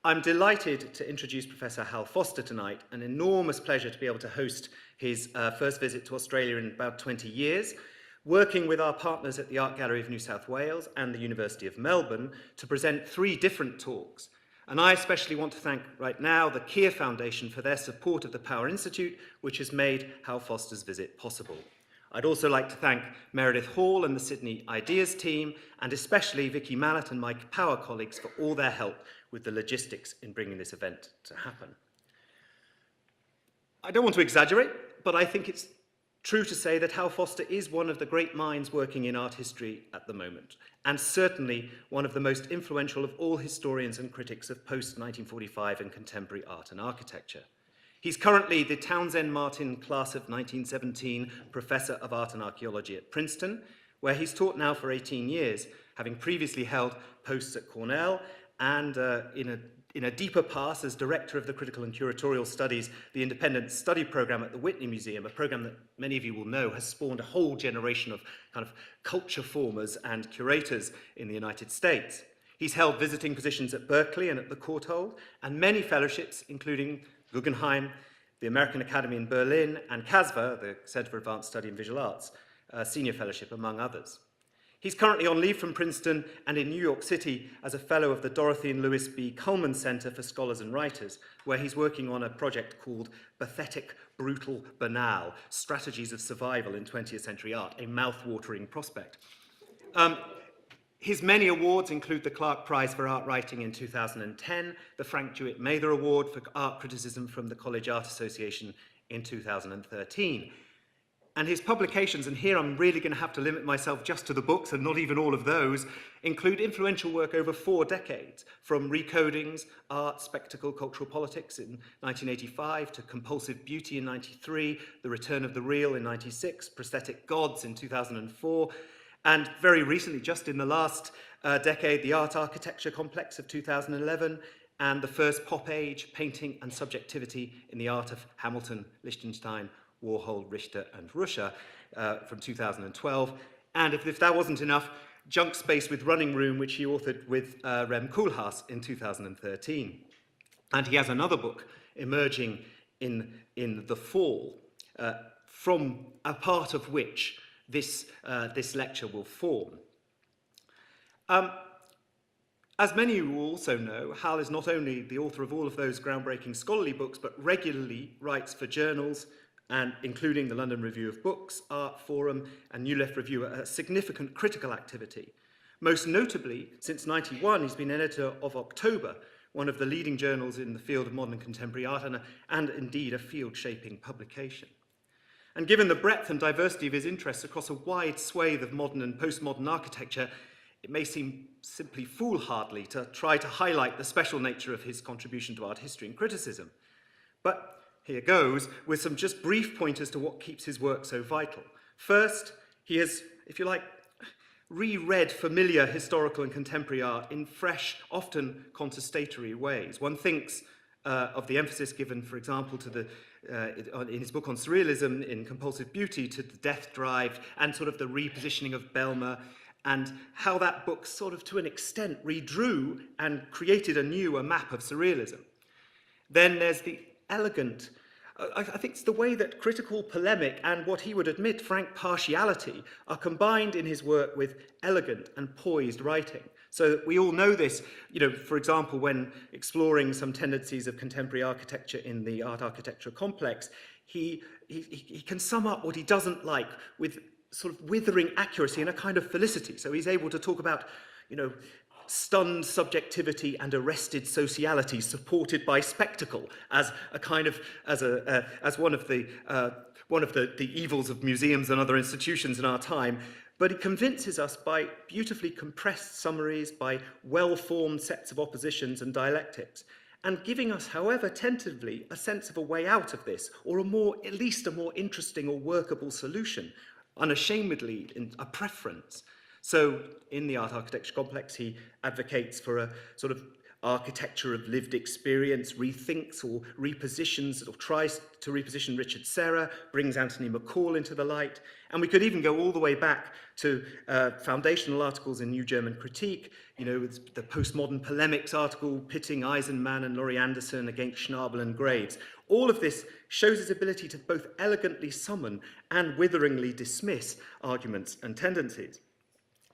I'm delighted to introduce Professor Hal Foster tonight, an enormous pleasure to be able to host his first visit to Australia in about 20 years, working with our partners at the Art Gallery of New South Wales and the University of Melbourne to present 3 different talks. And I especially want to thank right now the Keir Foundation for their support of the Power Institute, which has made Hal Foster's visit possible. I'd also like to thank Meredith Hall and the Sydney Ideas team, and especially Vicky Mallet and my Power colleagues for all their help with the logistics in bringing this event to happen. I don't want to exaggerate, but I think it's true to say that Hal Foster is one of the great minds working in art history at the moment, and certainly one of the most influential of all historians and critics of post-1945 and contemporary art and architecture. He's currently the Townsend Martin Class of 1917 Professor of Art and Archaeology at Princeton, where he's taught now for 18 years, having previously held posts at Cornell and in a deeper pass as Director of the Critical and Curatorial Studies, the Independent Study Program at the Whitney Museum, a program that many of you will know has spawned a whole generation of kind of culture formers and curators in the United States. He's held visiting positions at Berkeley and at the Courtauld, and many fellowships, including Guggenheim, the American Academy in Berlin, and CASVA, the Center for Advanced Study in Visual Arts, Senior Fellowship, among others. He's currently on leave from Princeton and in New York City as a fellow of the Dorothy and Louis B. Cullman Center for Scholars and Writers, where he's working on a project called Pathetic, Brutal, Banal, Strategies of Survival in 20th Century Art, a mouth-watering prospect. His many awards include the Clark Prize for Art Writing in 2010, the Frank Jewett Mather Award for Art Criticism from the College Art Association in 2013. And his publications, and here I'm really going to have to limit myself just to the books and not even all of those, include influential work over 4 decades, from Recodings, Art, Spectacle, Cultural Politics in 1985, to Compulsive Beauty in 93, The Return of the Real in 96, Prosthetic Gods in 2004, and very recently, just in the last decade, the Art Architecture Complex of 2011, and the first Pop Age, Painting and Subjectivity in the Art of Hamilton, Lichtenstein, Warhol, Richter and Ruscha from 2012. And if that wasn't enough, Junkspace with Running Room, which he authored with Rem Koolhaas in 2013. And he has another book emerging in the fall, from a part of which this lecture will form. As many of you also know, Hal is not only the author of all of those groundbreaking scholarly books, but regularly writes for journals, and including the London Review of Books, Artforum, and New Left Review, a significant critical activity. Most notably, since '91, he's been editor of October, one of the leading journals in the field of modern and contemporary art, and indeed a field-shaping publication. And given the breadth and diversity of his interests across a wide swathe of modern and postmodern architecture, it may seem simply foolhardy to try to highlight the special nature of his contribution to art history and criticism. But here goes, with some just brief pointers to what keeps his work so vital. First, he has, if you like, reread familiar historical and contemporary art in fresh, often contestatory ways. One thinks of the emphasis given, for example, to in his book on Surrealism, in Compulsive Beauty, to the death drive and sort of the repositioning of Belmer, and how that book sort of to an extent redrew and created a map of Surrealism. Then there's the elegant, I think it's the way that critical polemic and what he would admit frank partiality are combined in his work with elegant and poised writing. So we all know this, for example, when exploring some tendencies of contemporary architecture in the Art Architecture Complex, he can sum up what he doesn't like with sort of withering accuracy and a kind of felicity. So he's able to talk about, stunned subjectivity and arrested sociality supported by spectacle as a kind of as one of the evils of museums and other institutions in our time. But he convinces us by beautifully compressed summaries, by well-formed sets of oppositions and dialectics, and giving us, however tentatively, a sense of a way out of this, or at least a more interesting or workable solution, unashamedly a preference. So in the Art Architecture Complex, he advocates for a sort of architecture of lived experience, rethinks or repositions or tries to reposition Richard Serra, brings Anthony McCall into the light. And we could even go all the way back to foundational articles in New German Critique, you know, with the postmodern polemics article pitting Eisenman and Laurie Anderson against Schnabel and Graves. All of this shows his ability to both elegantly summon and witheringly dismiss arguments and tendencies.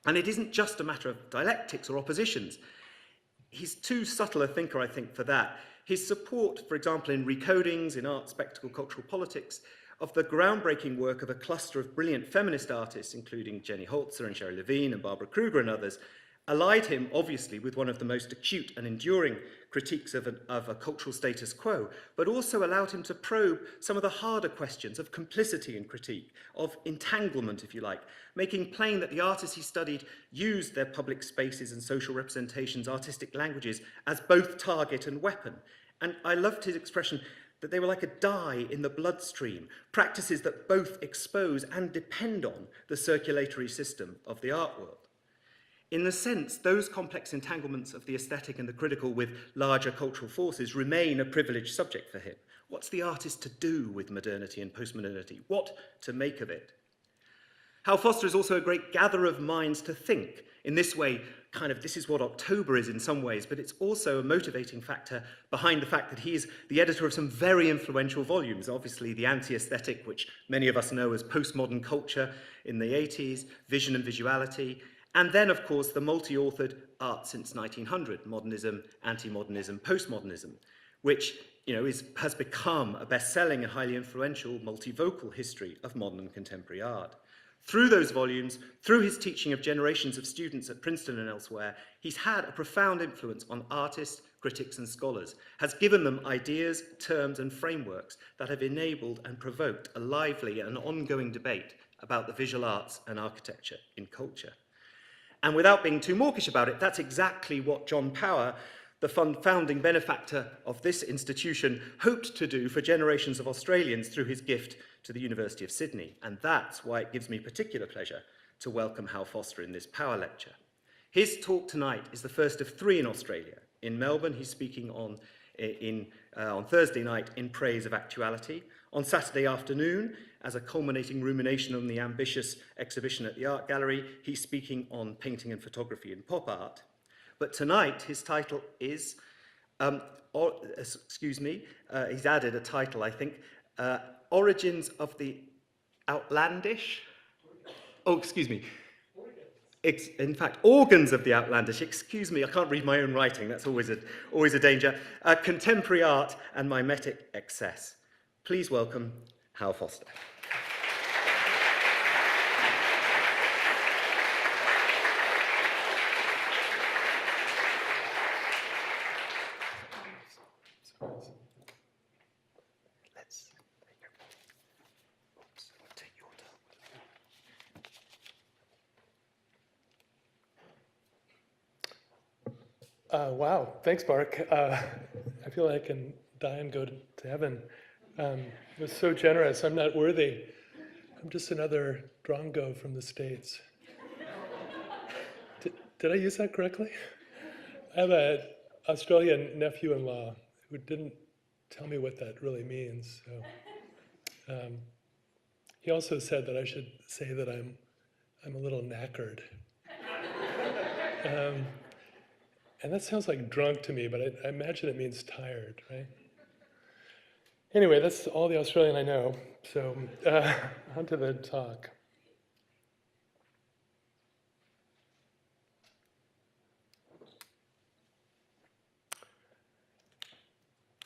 And it isn't just a matter of dialectics or oppositions. He's too subtle a thinker, I think, for that. His support, for example, in recodings, in art, spectacle, cultural politics, of the groundbreaking work of a cluster of brilliant feminist artists, including Jenny Holzer and Sherry Levine and Barbara Kruger and others, allied him, obviously, with one of the most acute and enduring critiques of a cultural status quo, but also allowed him to probe some of the harder questions of complicity in critique, of entanglement, if you like, making plain that the artists he studied used their public spaces and social representations, artistic languages, as both target and weapon. And I loved his expression that they were like a dye in the bloodstream, practices that both expose and depend on the circulatory system of the art world. In a sense, those complex entanglements of the aesthetic and the critical with larger cultural forces remain a privileged subject for him. What's the artist to do with modernity and postmodernity? What to make of it? Hal Foster is also a great gatherer of minds to think. In this way, kind of, this is what October is in some ways, but it's also a motivating factor behind the fact that he is the editor of some very influential volumes. Obviously, The Anti-Aesthetic, which many of us know as Postmodern Culture in the 80s, Vision and Visuality, and then, of course, the multi-authored Art Since 1900, Modernism, Anti-Modernism, Postmodernism, which has become a best-selling and highly influential multivocal history of modern and contemporary art. Through those volumes, through his teaching of generations of students at Princeton and elsewhere, he's had a profound influence on artists, critics, and scholars, has given them ideas, terms, and frameworks that have enabled and provoked a lively and ongoing debate about the visual arts and architecture in culture. And without being too mawkish about it, that's exactly what John Power, the founding benefactor of this institution, hoped to do for generations of Australians through his gift to the University of Sydney. And that's why it gives me particular pleasure to welcome Hal Foster in this Power Lecture. His talk tonight is the first of 3 in Australia. In Melbourne, he's speaking on Thursday night in praise of actuality. On Saturday afternoon, as a culminating rumination on the ambitious exhibition at the Art Gallery, he's speaking on painting and photography in pop art. But tonight, his title is, he's added a title, I think, Origins of the Outlandish. Oh, excuse me. In fact, Organs of the Outlandish. Excuse me, I can't read my own writing. That's always a danger. Contemporary Art and Mimetic Excess. Please welcome Hal Foster. Wow, thanks, Mark. I feel like I can die and go to heaven. It was so generous. I'm not worthy. I'm just another drongo from the States. Did I use that correctly? I have an Australian nephew-in-law who didn't tell me what that really means. So, he also said that I should say that I'm a little knackered. And that sounds like drunk to me, but I imagine it means tired, right? Anyway, that's all the Australian I know. So on to the talk.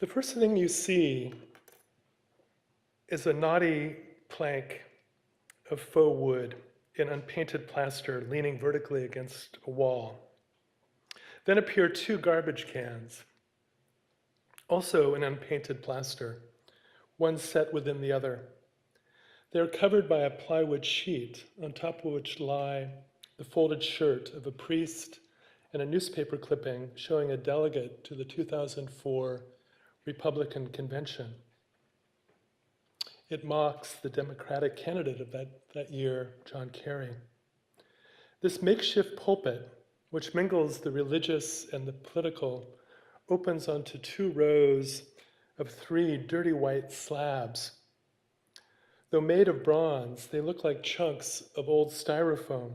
The first thing you see is a knotty plank of faux wood in unpainted plaster leaning vertically against a wall. Then appear 2 garbage cans, also in unpainted plaster, one set within the other. They are covered by a plywood sheet, on top of which lie the folded shirt of a priest and a newspaper clipping showing a delegate to the 2004 Republican Convention. It mocks the Democratic candidate of that year, John Kerry. This makeshift pulpit, which mingles the religious and the political, opens onto 2 rows of 3 dirty white slabs. Though made of bronze, they look like chunks of old styrofoam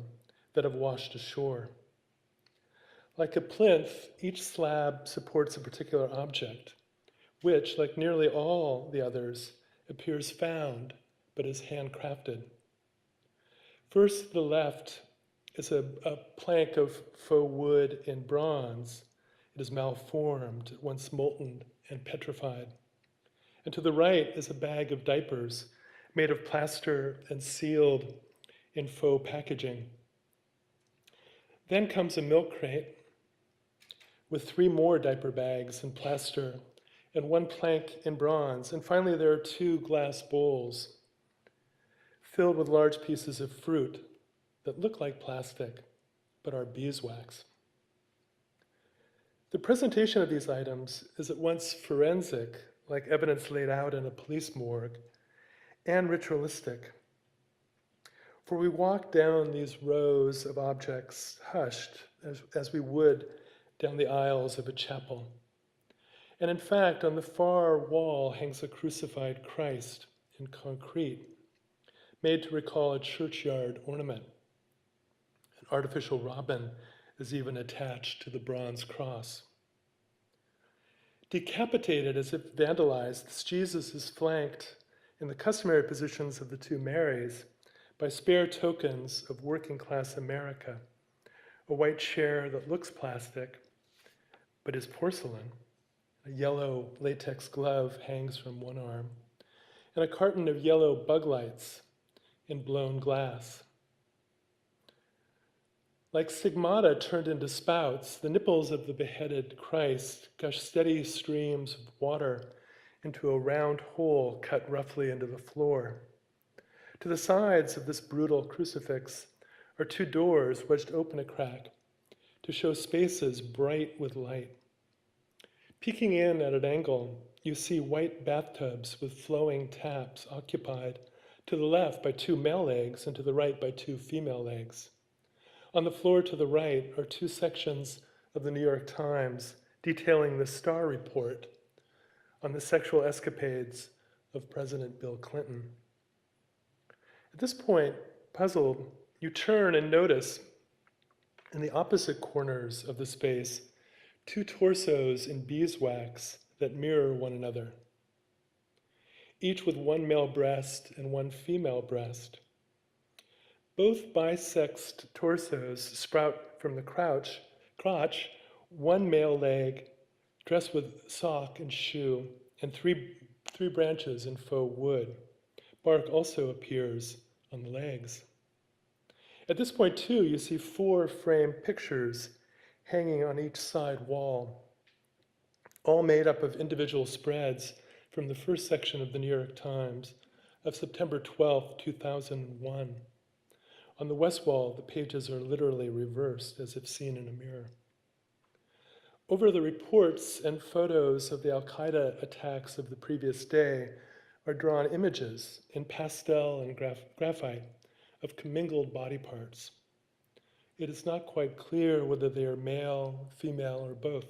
that have washed ashore. Like a plinth, each slab supports a particular object, which, like nearly all the others, appears found, but is handcrafted. First, to the left is a plank of faux wood in bronze. It is malformed, once molten and petrified. And to the right is a bag of diapers made of plaster and sealed in faux packaging. Then comes a milk crate with 3 more diaper bags in plaster and 1 plank in bronze. And finally, there are 2 glass bowls filled with large pieces of fruit that look like plastic, but are beeswax. The presentation of these items is at once forensic, like evidence laid out in a police morgue, and ritualistic. For we walk down these rows of objects hushed, as we would down the aisles of a chapel. And in fact, on the far wall hangs a crucified Christ in concrete, made to recall a churchyard ornament. An artificial robin is even attached to the bronze cross. Decapitated as if vandalized, this Jesus is flanked in the customary positions of the 2 Marys by spare tokens of working class America, a white chair that looks plastic but is porcelain, a yellow latex glove hangs from one arm, and a carton of yellow bug lights in blown glass. Like stigmata turned into spouts, the nipples of the beheaded Christ gush steady streams of water into a round hole cut roughly into the floor. To the sides of this brutal crucifix are 2 doors wedged open a crack to show spaces bright with light. Peeking in at an angle, you see white bathtubs with flowing taps occupied to the left by 2 male legs and to the right by 2 female legs. On the floor to the right are 2 sections of the New York Times detailing the Starr report on the sexual escapades of President Bill Clinton. At this point, puzzled, you turn and notice in the opposite corners of the space 2 torsos in beeswax that mirror one another, each with 1 male breast and 1 female breast. Both bisexed torsos sprout from the crotch, 1 male leg dressed with sock and shoe, and 3 branches in faux wood. Bark also appears on the legs. At this point, too, you see 4 framed pictures hanging on each side wall, all made up of individual spreads from the first section of the New York Times of September 12, 2001. On the west wall, the pages are literally reversed, as if seen in a mirror. Over the reports and photos of the Al-Qaeda attacks of the previous day are drawn images in pastel and graphite of commingled body parts. It is not quite clear whether they are male, female, or both.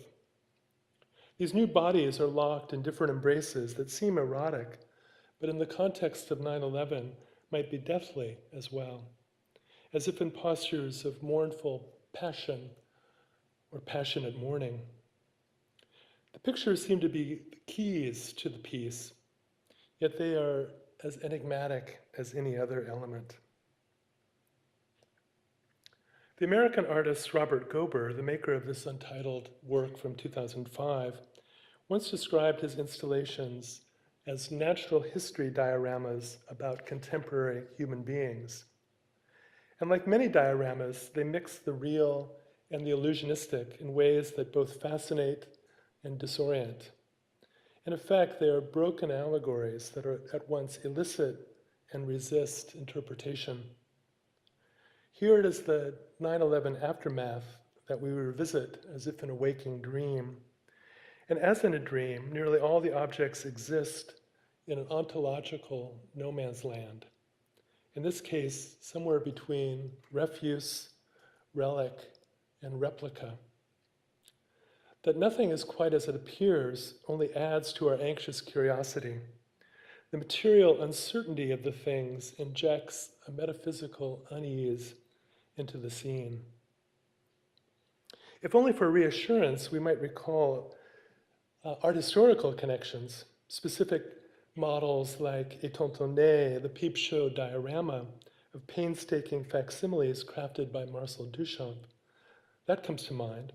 These new bodies are locked in different embraces that seem erotic, but in the context of 9/11 might be deathly as well, as if in postures of mournful passion or passionate mourning. The pictures seem to be the keys to the piece, yet they are as enigmatic as any other element. The American artist Robert Gober, the maker of this untitled work from 2005, once described his installations as natural history dioramas about contemporary human beings. And like many dioramas, they mix the real and the illusionistic in ways that both fascinate and disorient. In effect, they are broken allegories that are at once illicit and resist interpretation. Here it is the 9/11 aftermath that we revisit as if in a waking dream. And as in a dream, nearly all the objects exist in an ontological no man's land. In this case, somewhere between refuse, relic, and replica. that nothing is quite as it appears only adds to our anxious curiosity. The material uncertainty of the things injects a metaphysical unease into the scene. If only for reassurance, we might recall art historical connections, specific models like Étontonné, the peep show diorama of painstaking facsimiles crafted by Marcel Duchamp. That comes to mind,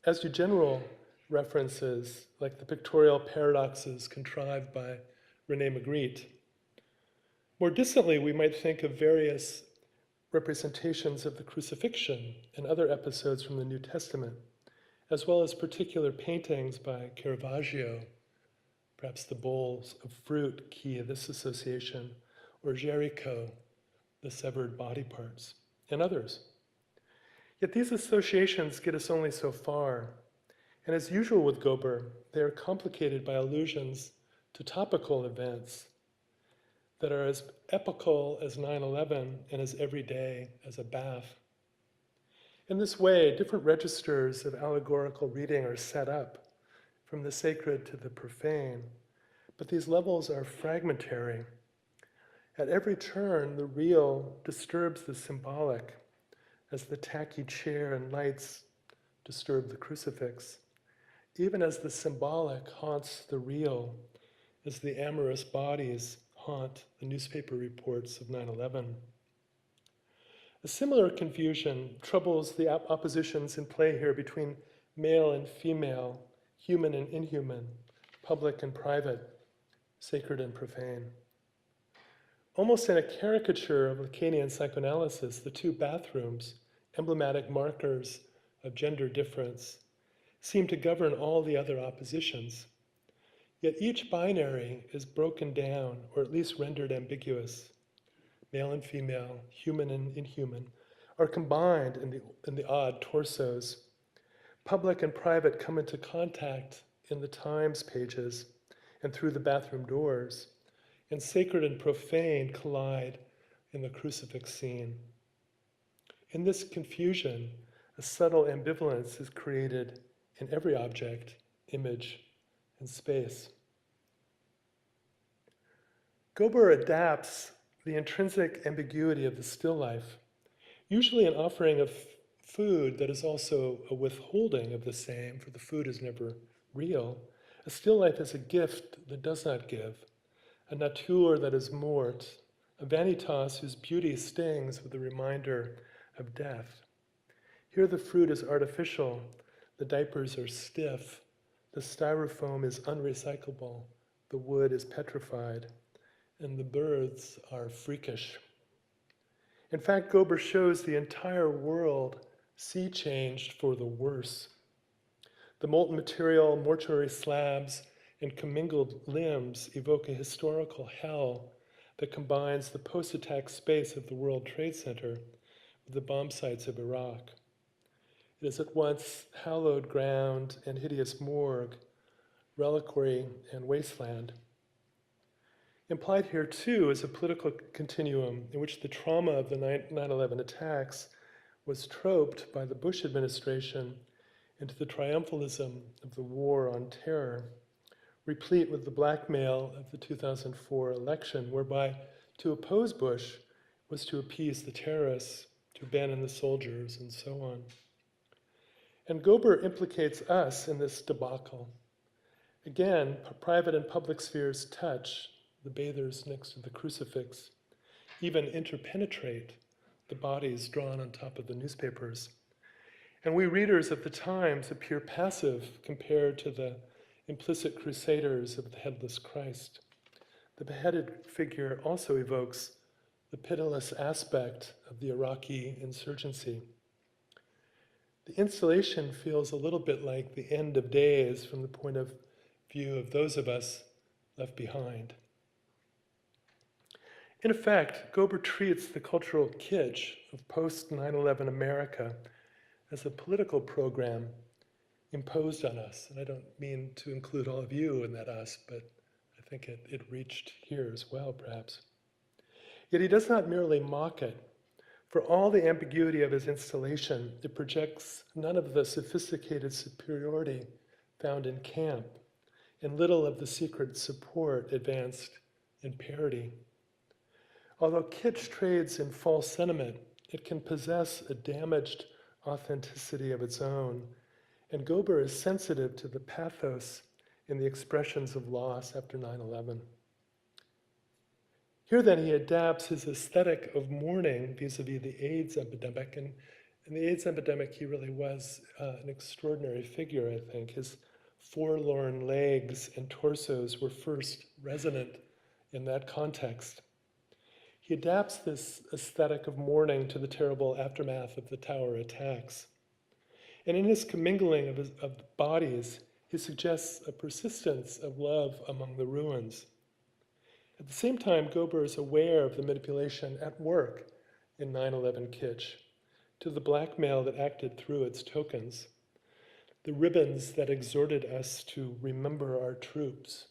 as do general references like the pictorial paradoxes contrived by René Magritte. More distantly, we might think of various representations of the crucifixion and other episodes from the New Testament, as well as particular paintings by Caravaggio, perhaps the bowls of fruit key of this association, or Jericho, the severed body parts, and others. Yet these associations get us only so far, and as usual with Gober, they are complicated by allusions to topical events that are as epochal as 9/11 and as everyday as a bath. In this way, different registers of allegorical reading are set up, from the sacred to the profane, but these levels are fragmentary. At every turn, the real disturbs the symbolic, as the tacky chair and lights disturb the crucifix, even as the symbolic haunts the real, as the amorous bodies haunt the newspaper reports of 9/11. A similar confusion troubles the oppositions in play here between male and female, human and inhuman, public and private, sacred and profane. Almost in a caricature of Lacanian psychoanalysis, the two bathrooms, emblematic markers of gender difference, seem to govern all the other oppositions. Yet each binary is broken down, or at least rendered ambiguous. Male and female, human and inhuman, are combined in the odd torsos. Public and private come into contact in the Times pages and through the bathroom doors, and sacred and profane collide in the crucifix scene. In this confusion, a subtle ambivalence is created in every object, image, and space. Gober adapts the intrinsic ambiguity of the still life, usually an offering of food that is also a withholding of the same, for the food is never real. A still life is a gift that does not give, a nature that is mort, a vanitas whose beauty stings with the reminder of death. Here the fruit is artificial, the diapers are stiff, the styrofoam is unrecyclable, the wood is petrified, and the birds are freakish. In fact, Gober shows the entire world sea changed for the worse. The molten material, mortuary slabs, and commingled limbs evoke a historical hell that combines the post-attack space of the World Trade Center with the bomb sites of Iraq. It is at once hallowed ground and hideous morgue, reliquary and wasteland. Implied here, too, is a political continuum in which the trauma of the 9/11 attacks was troped by the Bush administration into the triumphalism of the war on terror, replete with the blackmail of the 2004 election, whereby to oppose Bush was to appease the terrorists, to abandon the soldiers, and so on. And Gober implicates us in this debacle. Again, private and public spheres touch, the bathers next to the crucifix, even interpenetrate the bodies drawn on top of the newspapers. And we readers of the Times appear passive compared to the implicit crusaders of the headless Christ. The beheaded figure also evokes the pitiless aspect of the Iraqi insurgency. The installation feels a little bit like the end of days from the point of view of those of us left behind. In effect, Gober treats the cultural kitsch of post-9/11 America as a political program imposed on us. And I don't mean to include all of you in that us, but I think it reached here as well, perhaps. Yet he does not merely mock it. For all the ambiguity of his installation, it projects none of the sophisticated superiority found in camp, and little of the secret support advanced in parody. Although kitsch trades in false sentiment, it can possess a damaged authenticity of its own, and Gober is sensitive to the pathos in the expressions of loss after 9/11. Here then he adapts his aesthetic of mourning vis-a-vis the AIDS epidemic, and in the AIDS epidemic he really was an extraordinary figure, I think. His forlorn legs and torsos were first resonant in that context. He adapts this aesthetic of mourning to the terrible aftermath of the tower attacks. And in his commingling of bodies, he suggests a persistence of love among the ruins. At the same time, Gober is aware of the manipulation at work in 9/11 kitsch, to the blackmail that acted through its tokens, the ribbons that exhorted us to remember our troops,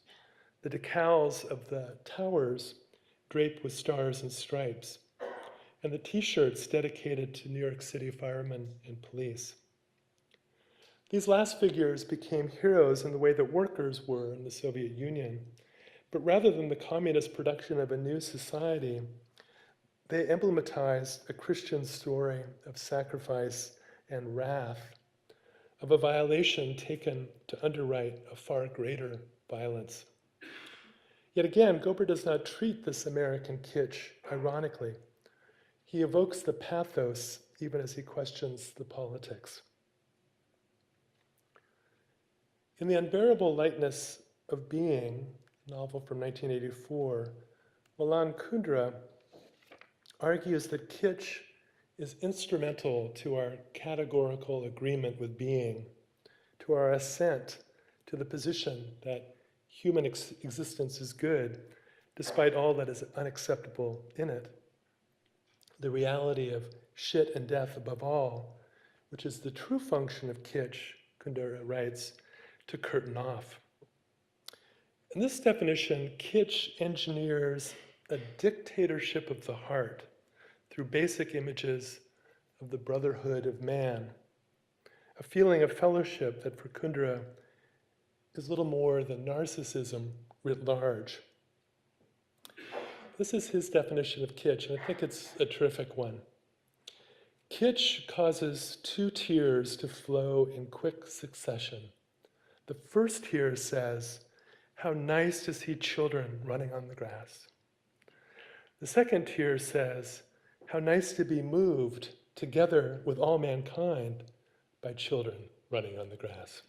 the decals of the towers draped with stars and stripes, and the t-shirts dedicated to New York City firemen and police. These last figures became heroes in the way that workers were in the Soviet Union, but rather than the communist production of a new society, they emblematized a Christian story of sacrifice and wrath, of a violation taken to underwrite a far greater violence. Yet again, Gober does not treat this American kitsch ironically. He evokes the pathos even as he questions the politics. In The Unbearable Lightness of Being, a novel from 1984, Milan Kundera argues that kitsch is instrumental to our categorical agreement with being, to our assent to the position that human existence is good, despite all that is unacceptable in it. The reality of shit and death above all, which is the true function of kitsch, Kundera writes, to curtain off. In this definition, kitsch engineers a dictatorship of the heart through basic images of the brotherhood of man, a feeling of fellowship that for Kundera is little more than narcissism writ large. This is his definition of kitsch, and I think it's a terrific one. Kitsch causes two tears to flow in quick succession. The first tear says, "How nice to see children running on the grass." The second tear says, "How nice to be moved together with all mankind by children running on the grass."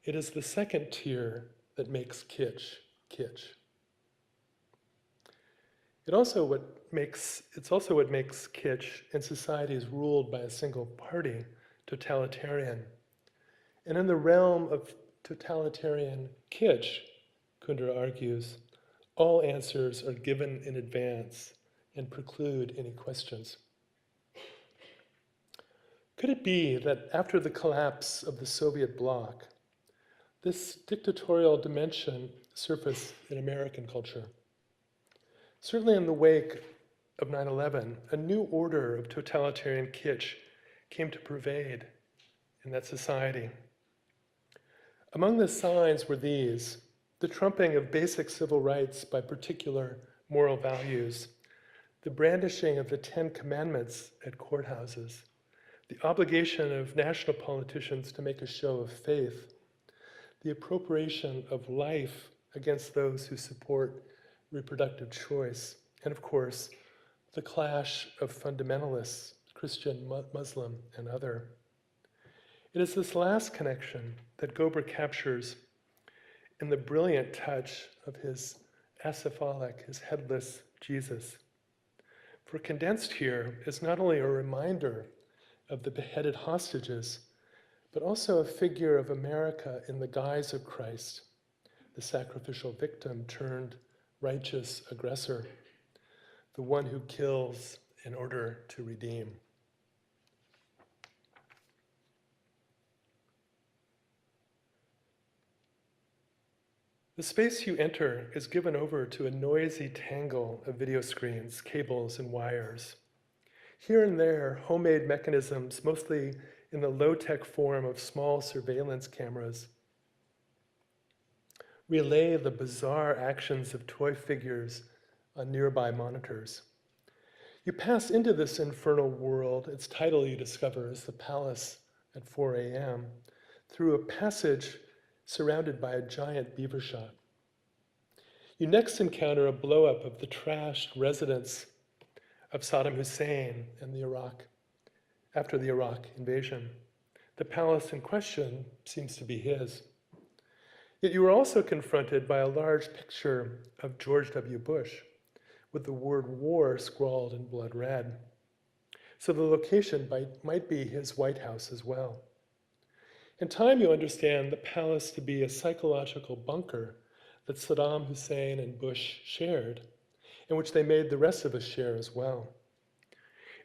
It is the second tier that makes kitsch kitsch. It's also what makes kitsch in societies ruled by a single party, totalitarian. And in the realm of totalitarian kitsch, Kundera argues, all answers are given in advance and preclude any questions. Could it be that after the collapse of the Soviet bloc, this dictatorial dimension surfaced in American culture? Certainly in the wake of 9/11, a new order of totalitarian kitsch came to pervade in that society. Among the signs were these: the trumping of basic civil rights by particular moral values, the brandishing of the 10 Commandments at courthouses, the obligation of national politicians to make a show of faith, the appropriation of life against those who support reproductive choice, and of course, the clash of fundamentalists, Christian, Muslim, and other. It is this last connection that Gober captures in the brilliant touch of his acephalic, his headless Jesus. For condensed here is not only a reminder of the beheaded hostages, but also a figure of America in the guise of Christ, the sacrificial victim turned righteous aggressor, the one who kills in order to redeem. The space you enter is given over to a noisy tangle of video screens, cables, and wires. Here and there, homemade mechanisms, mostly in the low-tech form of small surveillance cameras, relay the bizarre actions of toy figures on nearby monitors. You pass into this infernal world, its title you discover is The Palace at 4 a.m., through a passage surrounded by a giant beaver shot. You next encounter a blow-up of the trashed residence of Saddam Hussein and the Iraq, after the Iraq invasion. The palace in question seems to be his. Yet you are also confronted by a large picture of George W. Bush with the word war scrawled in blood red. So the location might be his White House as well. In time, you understand the palace to be a psychological bunker that Saddam Hussein and Bush shared, in which they made the rest of us share as well.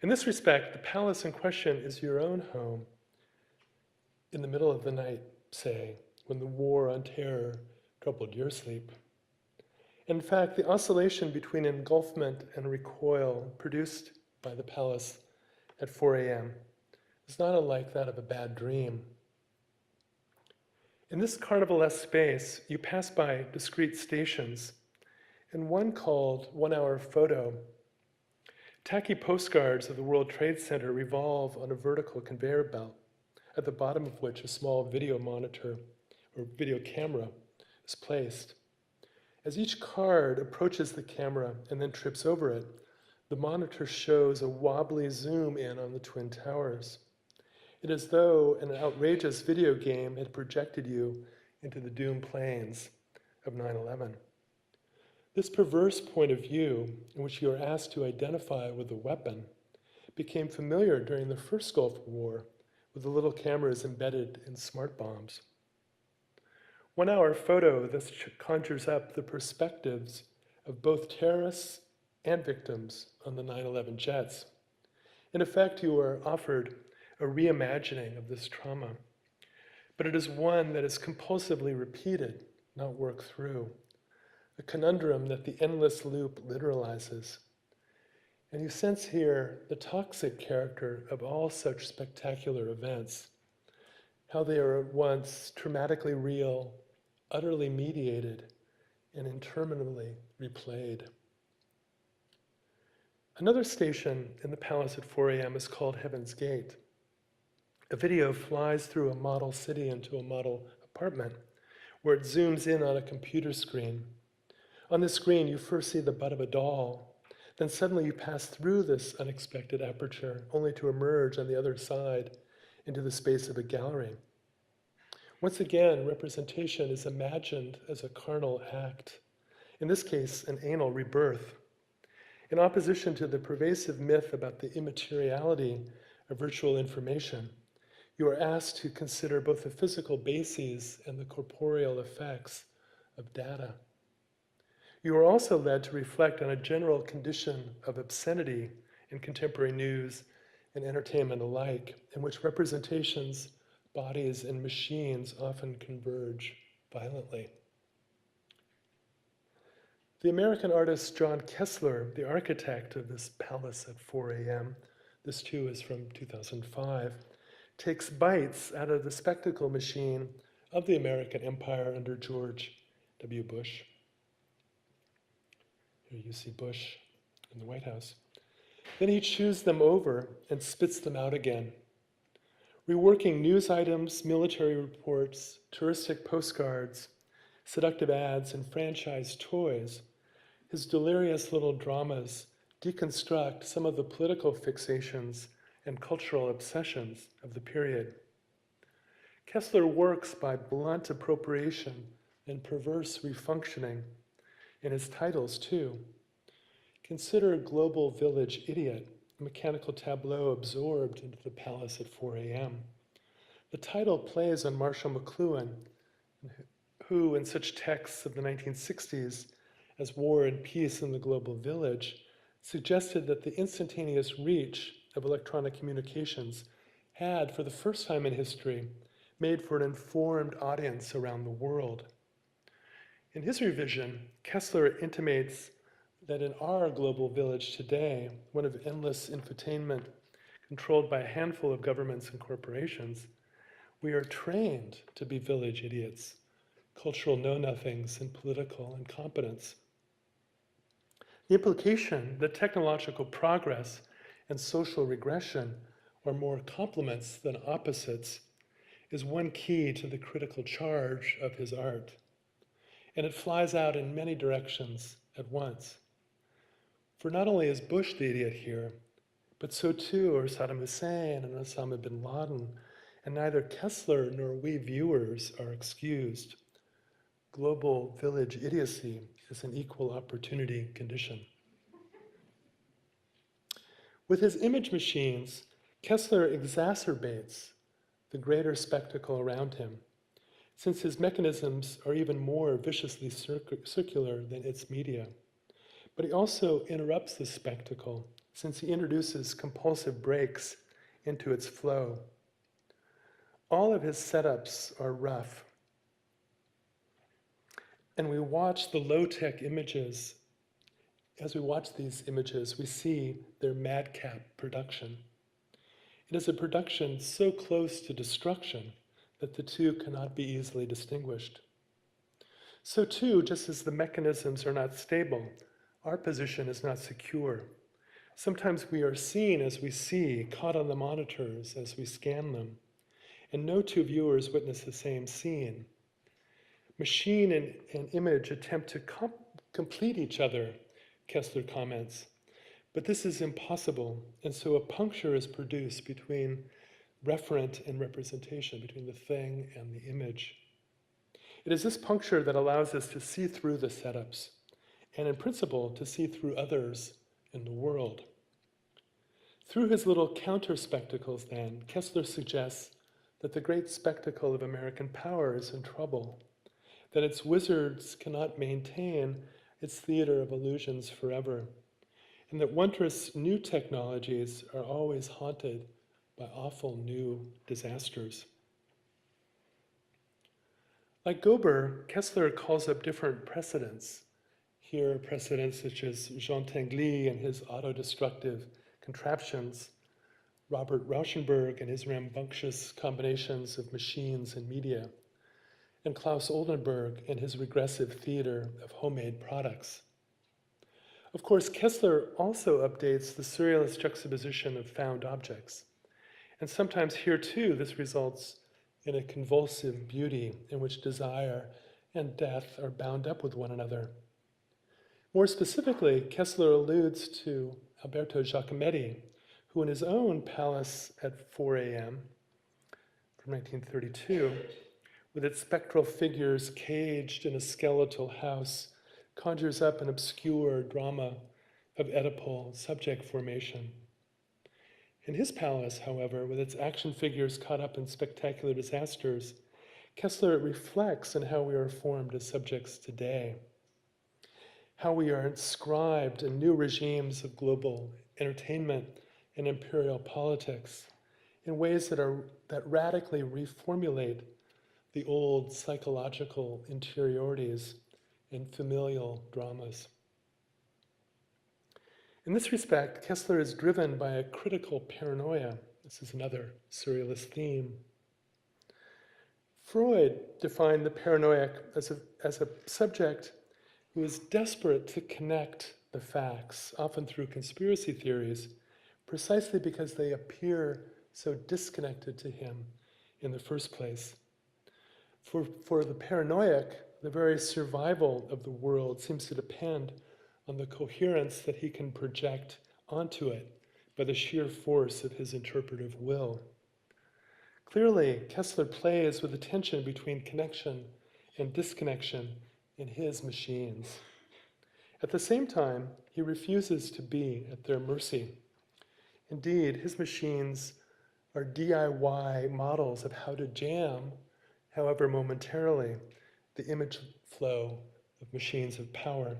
In this respect, the palace in question is your own home in the middle of the night, say, when the war on terror troubled your sleep. In fact, the oscillation between engulfment and recoil produced by the palace at 4 a.m. is not unlike that of a bad dream. In this carnivalesque space, you pass by discrete stations, and one called 1 Hour Photo. Tacky postcards of the World Trade Center revolve on a vertical conveyor belt, at the bottom of which a small video monitor or video camera is placed. As each card approaches the camera and then trips over it, the monitor shows a wobbly zoom in on the Twin Towers. It is as though an outrageous video game had projected you into the doomed plains of 9/11. This perverse point of view, in which you are asked to identify with a weapon, became familiar during the first Gulf War, with the little cameras embedded in smart bombs. 1 Hour Photo thus conjures up the perspectives of both terrorists and victims on the 9/11 jets. In effect, you are offered a reimagining of this trauma, but it is one that is compulsively repeated, not worked through, a conundrum that the endless loop literalizes. And you sense here the toxic character of all such spectacular events, how they are at once traumatically real, utterly mediated, and interminably replayed. Another station in the palace at 4 a.m. is called Heaven's Gate. A video flies through a model city into a model apartment, where it zooms in on a computer screen. On the screen, you first see the butt of a doll. Then suddenly you pass through this unexpected aperture, only to emerge on the other side into the space of a gallery. Once again, representation is imagined as a carnal act, in this case, an anal rebirth. In opposition to the pervasive myth about the immateriality of virtual information, you are asked to consider both the physical bases and the corporeal effects of data. You are also led to reflect on a general condition of obscenity in contemporary news and entertainment alike, in which representations, bodies, and machines often converge violently. The American artist John Kessler, the architect of this palace at 4 a.m., this too is from 2005, takes bites out of the spectacle machine of the American empire under George W. Bush. Here you see Bush in the White House. Then he chews them over and spits them out again. Reworking news items, military reports, touristic postcards, seductive ads, and franchise toys, his delirious little dramas deconstruct some of the political fixations and cultural obsessions of the period. Kessler works by blunt appropriation and perverse refunctioning in his titles too. Consider Global Village Idiot, a mechanical tableau absorbed into the palace at 4 a.m. The title plays on Marshall McLuhan, who in such texts of the 1960s as War and Peace in the Global Village suggested that the instantaneous reach of electronic communications had, for the first time in history, made for an informed audience around the world. In his revision, Kessler intimates that in our global village today, one of endless infotainment, controlled by a handful of governments and corporations, we are trained to be village idiots, cultural know-nothings, and political incompetents. The implication that technological progress and social regression are more complements than opposites is one key to the critical charge of his art. And it flies out in many directions at once. For not only is Bush the idiot here, but so too are Saddam Hussein and Osama bin Laden, and neither Kessler nor we viewers are excused. Global village idiocy is an equal opportunity condition. With his image machines, Kessler exacerbates the greater spectacle around him, since his mechanisms are even more viciously circular than its media. But he also interrupts the spectacle, since he introduces compulsive breaks into its flow. All of his setups are rough. And we watch the low-tech images. As we watch these images, we see their madcap production. It is a production so close to destruction that the two cannot be easily distinguished. So too, just as the mechanisms are not stable, our position is not secure. Sometimes we are seen as we see, caught on the monitors as we scan them, and no two viewers witness the same scene. Machine and image attempt to complete each other, Kessler comments, but this is impossible, and so a puncture is produced between referent and representation, between the thing and the image. It is this puncture that allows us to see through the setups, and in principle, to see through others in the world. Through his little counter-spectacles, then, Kessler suggests that the great spectacle of American power is in trouble, that its wizards cannot maintain its theater of illusions forever, and that wondrous new technologies are always haunted by awful new disasters. Like Gober, Kessler calls up different precedents. Here, precedents such as Jean Tinguely and his autodestructive contraptions, Robert Rauschenberg and his rambunctious combinations of machines and media, and Klaus Oldenburg and his regressive theater of homemade products. Of course, Kessler also updates the surrealist juxtaposition of found objects. And sometimes here too, this results in a convulsive beauty in which desire and death are bound up with one another. More specifically, Kessler alludes to Alberto Giacometti, who in his own Palace at 4 a.m. from 1932, with its spectral figures caged in a skeletal house, conjures up an obscure drama of Oedipal subject formation. In his palace, however, with its action figures caught up in spectacular disasters, Kessler reflects on how we are formed as subjects today, how we are inscribed in new regimes of global entertainment and imperial politics in ways that radically reformulate the old psychological interiorities and familial dramas. In this respect, Kessler is driven by a critical paranoia. This is another surrealist theme. Freud defined the paranoiac as a subject who is desperate to connect the facts, often through conspiracy theories, precisely because they appear so disconnected to him in the first place. For the paranoiac, the very survival of the world seems to depend on the coherence that he can project onto it by the sheer force of his interpretive will. Clearly, Kessler plays with the tension between connection and disconnection in his machines. At the same time, he refuses to be at their mercy. Indeed, his machines are DIY models of how to jam, however momentarily, the image flow of machines of power.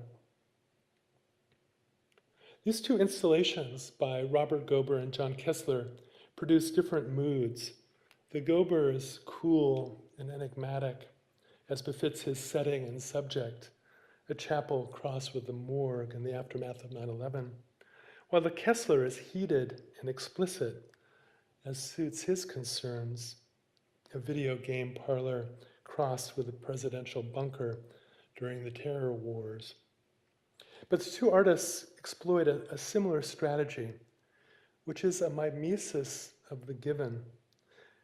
These two installations by Robert Gober and John Kessler produce different moods. The Gober is cool and enigmatic, as befits his setting and subject, a chapel crossed with the morgue in the aftermath of 9/11, while the Kessler is heated and explicit, as suits his concerns, a video game parlor crossed with a presidential bunker during the terror wars. But the two artists exploit a similar strategy, which is a mimesis of the given,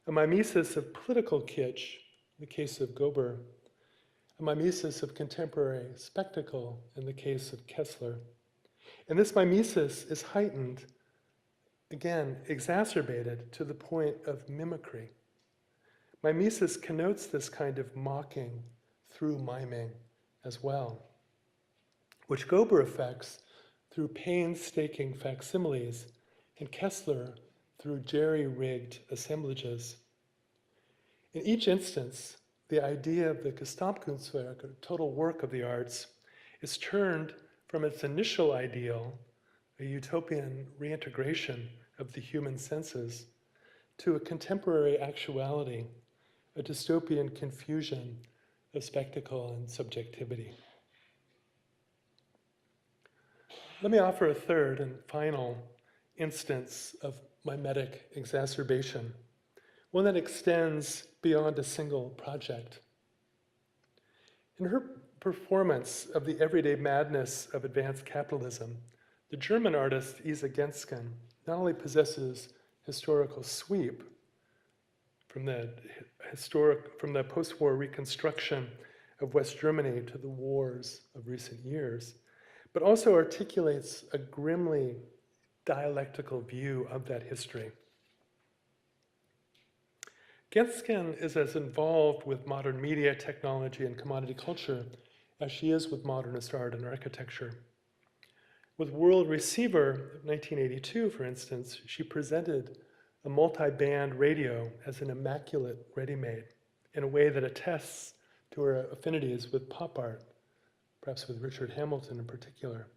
a mimesis of political kitsch, in the case of Gober, a mimesis of contemporary spectacle, in the case of Kessler. And this mimesis is heightened, again, exacerbated to the point of mimicry. Mimesis connotes this kind of mocking through miming as well, which Gober affects through painstaking facsimiles and Kessler through jerry-rigged assemblages. In each instance, the idea of the Gesamtkunstwerk, or total work of the arts, is turned from its initial ideal, a utopian reintegration of the human senses, to a contemporary actuality, a dystopian confusion of spectacle and subjectivity. Let me offer a third and final instance of mimetic exacerbation, one that extends beyond a single project. In her performance of the everyday madness of advanced capitalism, the German artist Isa Gensken not only possesses historical sweep from the post-war reconstruction of West Germany to the wars of recent years, but also articulates a grimly dialectical view of that history. Gensken is as involved with modern media, technology, and commodity culture as she is with modernist art and architecture. With World Receiver, 1982, for instance, she presented a multi-band radio as an immaculate ready-made in a way that attests to her affinities with pop art, perhaps with Richard Hamilton in particular.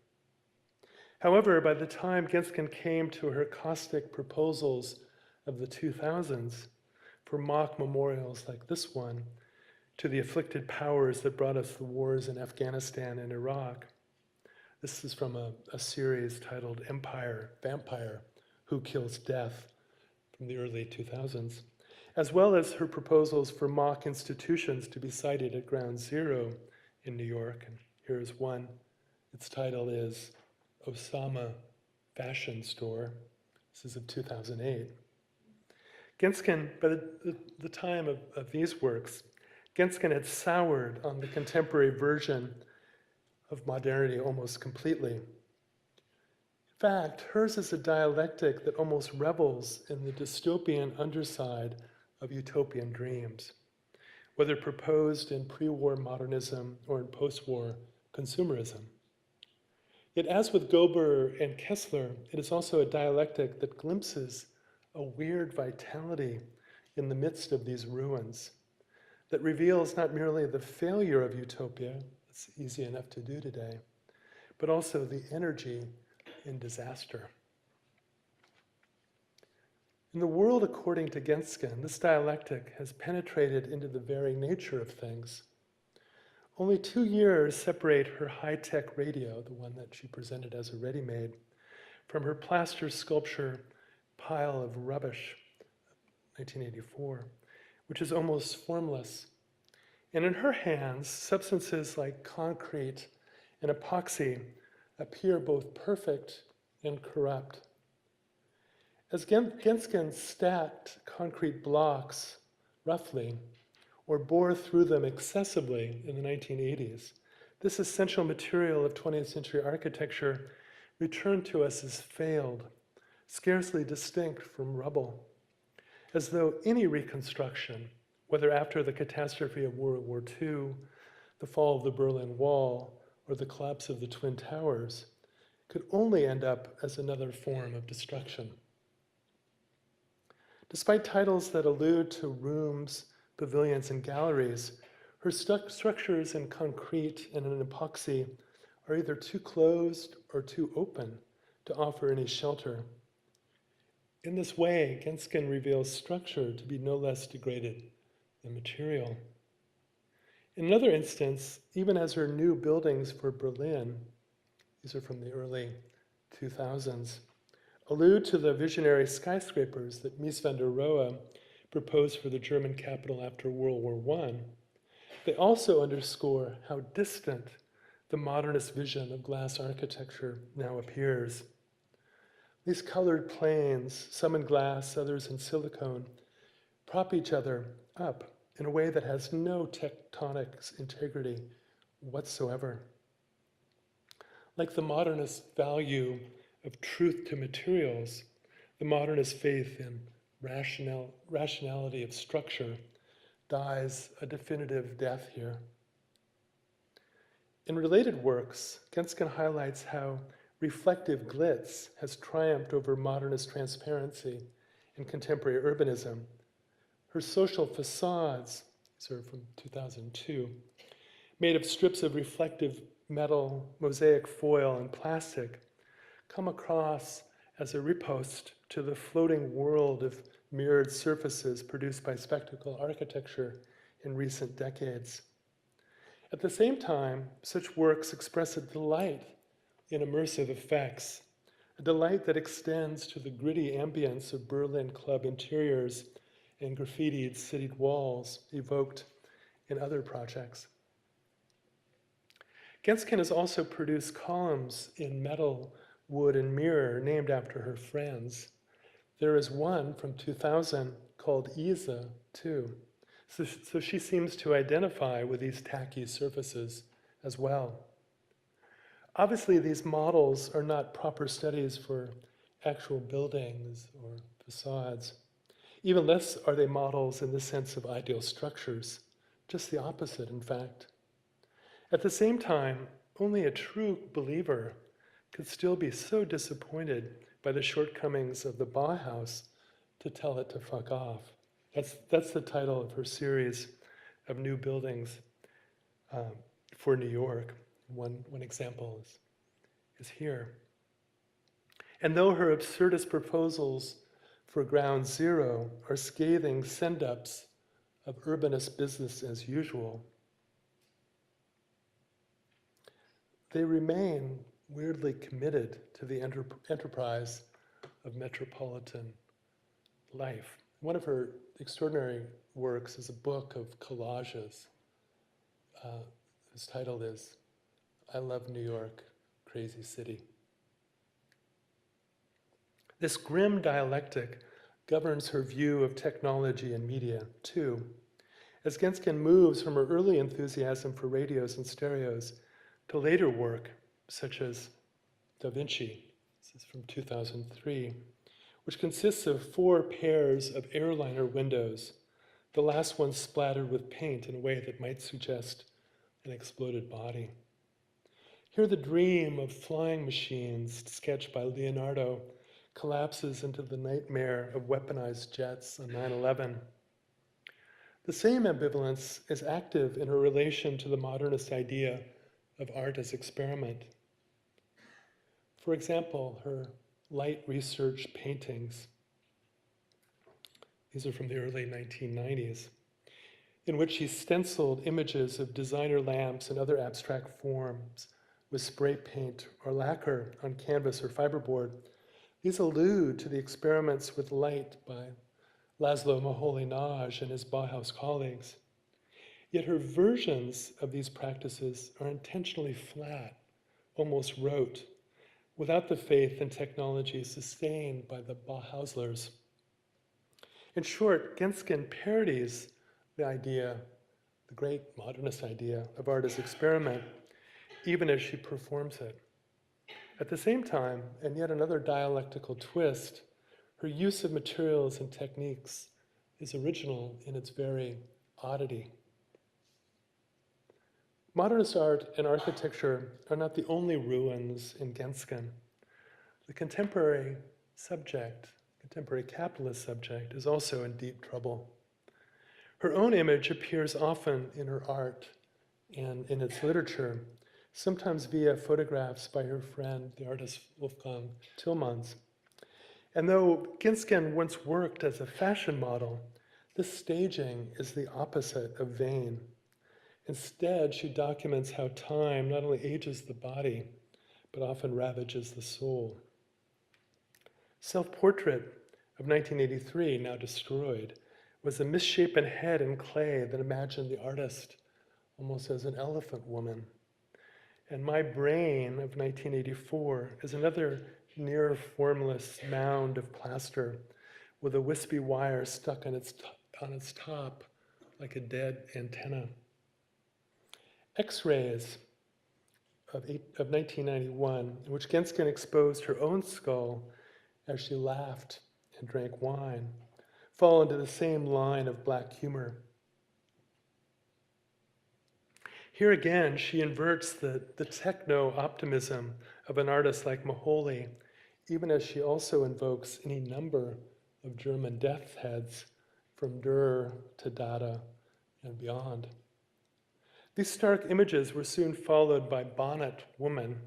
However, by the time Gensken came to her caustic proposals of the 2000s for mock memorials like this one to the afflicted powers that brought us the wars in Afghanistan and Iraq, this is from a series titled Empire, Vampire, Who Kills Death, from the early 2000s, as well as her proposals for mock institutions to be sited at Ground Zero in New York. And here's one. Its title is Osama Fashion Store. This is of 2008. Gensken, by the time of these works, Gensken had soured on the contemporary version of modernity almost completely. In fact, hers is a dialectic that almost revels in the dystopian underside of utopian dreams, whether proposed in pre-war modernism or in post-war consumerism. Yet as with Gober and Kessler, it is also a dialectic that glimpses a weird vitality in the midst of these ruins, that reveals not merely the failure of utopia, it's easy enough to do today, but also the energy in disaster. In the world according to Gensken, this dialectic has penetrated into the very nature of things. Only 2 years separate her high-tech radio, the one that she presented as a ready-made, from her plaster sculpture Pile of Rubbish, 1984, which is almost formless. And in her hands, substances like concrete and epoxy appear both perfect and corrupt. As Gensken stacked concrete blocks, roughly, or bore through them excessively in the 1980s, this essential material of 20th century architecture returned to us as failed, scarcely distinct from rubble, as though any reconstruction, whether after the catastrophe of World War II, the fall of the Berlin Wall, or the collapse of the Twin Towers, could only end up as another form of destruction. Despite titles that allude to rooms, pavilions, and galleries, her structures in concrete and in epoxy are either too closed or too open to offer any shelter. In this way, Gensken reveals structure to be no less degraded than material. In another instance, even as her new buildings for Berlin, these are from the early 2000s, allude to the visionary skyscrapers that Mies van der Rohe proposed for the German capital after World War I, they also underscore how distant the modernist vision of glass architecture now appears. These colored planes, some in glass, others in silicone, prop each other up in a way that has no tectonic integrity whatsoever. Like the modernist value of truth to materials, the modernist faith in rationality of structure dies a definitive death here. In related works, Gensken highlights how reflective glitz has triumphed over modernist transparency in contemporary urbanism. Her social facades, these are from 2002, made of strips of reflective metal, mosaic foil, and plastic, come across as a riposte to the floating world of mirrored surfaces produced by spectacle architecture in recent decades. At the same time, such works express a delight in immersive effects, a delight that extends to the gritty ambience of Berlin club interiors and graffitied city walls evoked in other projects. Gensken has also produced columns in metal, wood, and mirror named after her friends. There is one from 2000 called Isa, too. So she seems to identify with these tacky surfaces as well. Obviously, these models are not proper studies for actual buildings or facades. Even less are they models in the sense of ideal structures, just the opposite, in fact. At the same time, only a true believer could still be so disappointed by the shortcomings of the Bauhaus to tell it to fuck off. That's the title of her series of new buildings for New York. One example is here. And though her absurdist proposals for ground zero are scathing send-ups of urbanist business as usual, they remain weirdly committed to the enterprise of metropolitan life. One of her extraordinary works is a book of collages. Whose title is I Love New York, Crazy City. This grim dialectic governs her view of technology and media, too. As Gensken moves from her early enthusiasm for radios and stereos to later work, such as Da Vinci, this is from 2003, which consists of 4 pairs of airliner windows, the last one splattered with paint in a way that might suggest an exploded body. Here the dream of flying machines sketched by Leonardo collapses into the nightmare of weaponized jets on 9/11. The same ambivalence is active in her relation to the modernist idea of art as experiment. For example, her light research paintings, these are from the early 1990s, in which she stenciled images of designer lamps and other abstract forms with spray paint or lacquer on canvas or fiberboard. These allude to the experiments with light by Laszlo Moholy-Nagy and his Bauhaus colleagues. Yet her versions of these practices are intentionally flat, almost rote, without the faith and technology sustained by the Bauhauslers. In short, Gensken parodies the idea, the great modernist idea of art as experiment, even as she performs it. At the same time, and yet another dialectical twist, her use of materials and techniques is original in its very oddity. Modernist art and architecture are not the only ruins in Gensken. The contemporary capitalist subject, is also in deep trouble. Her own image appears often in her art and in its literature, sometimes via photographs by her friend, the artist Wolfgang Tillmans. And though Gensken once worked as a fashion model, this staging is the opposite of vain. Instead, she documents how time not only ages the body, but often ravages the soul. Self-portrait of 1983, now destroyed, was a misshapen head in clay that imagined the artist almost as an elephant woman. And My Brain of 1984 is another near formless mound of plaster with a wispy wire stuck on its top like a dead antenna. X-rays of 1991, in which Genskin exposed her own skull as she laughed and drank wine, fall into the same line of black humor. Here again, she inverts the techno-optimism of an artist like Moholy, even as she also invokes any number of German death heads from Dürer to Dada and beyond. These stark images were soon followed by Bonnet Woman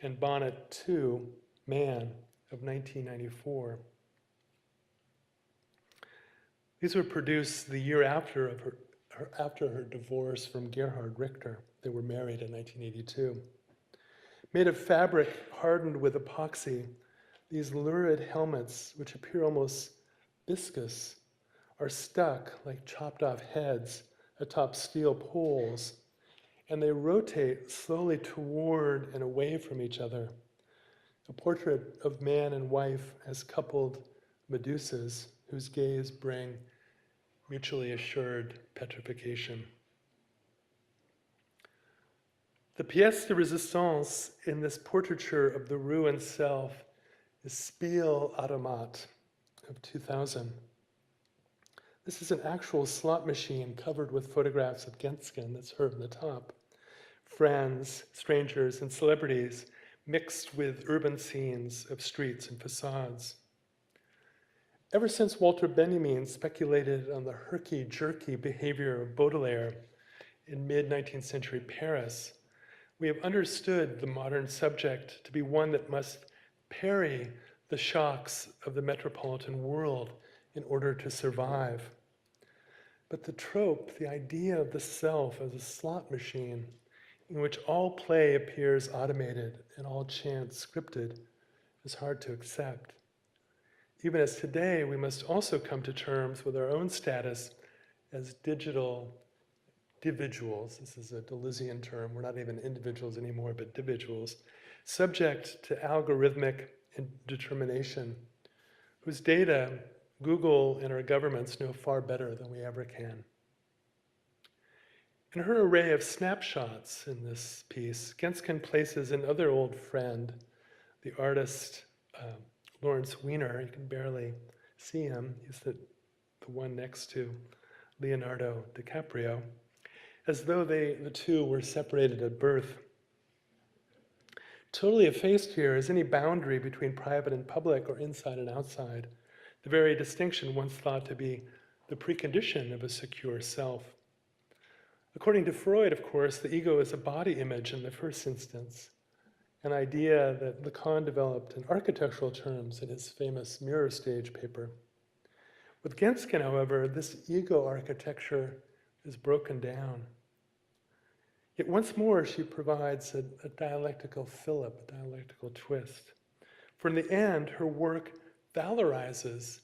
and Bonnet 2 Man of 1994. These were produced the year after her divorce from Gerhard Richter. They were married in 1982. Made of fabric hardened with epoxy, these lurid helmets, which appear almost viscous, are stuck like chopped off heads atop steel poles, and they rotate slowly toward and away from each other. A portrait of man and wife as coupled Medusas whose gaze bring mutually assured petrification. The pièce de résistance in this portraiture of the ruined self is Spiel Automat of 2000. This is an actual slot machine covered with photographs of Genskin, that's her on the top. Friends, strangers, and celebrities mixed with urban scenes of streets and facades. Ever since Walter Benjamin speculated on the herky-jerky behavior of Baudelaire in mid-19th century Paris, we have understood the modern subject to be one that must parry the shocks of the metropolitan world in order to survive. But the trope, the idea of the self as a slot machine in which all play appears automated and all chance scripted, is hard to accept. Even as today, we must also come to terms with our own status as digital individuals. This is a Deleuzian term. We're not even individuals anymore, but individuals, subject to algorithmic determination, whose data Google and our governments know far better than we ever can. In her array of snapshots in this piece, Genskin places another old friend, the artist Lawrence Weiner. You can barely see him. He's the one next to Leonardo DiCaprio, as though the two were separated at birth. Totally effaced here is any boundary between private and public or inside and outside, the very distinction once thought to be the precondition of a secure self. According to Freud, of course, the ego is a body image in the first instance, an idea that Lacan developed in architectural terms in his famous Mirror Stage paper. With Genskin, however, this ego architecture is broken down. Yet once more, she provides a dialectical fillip, a dialectical twist. For in the end, her work valorizes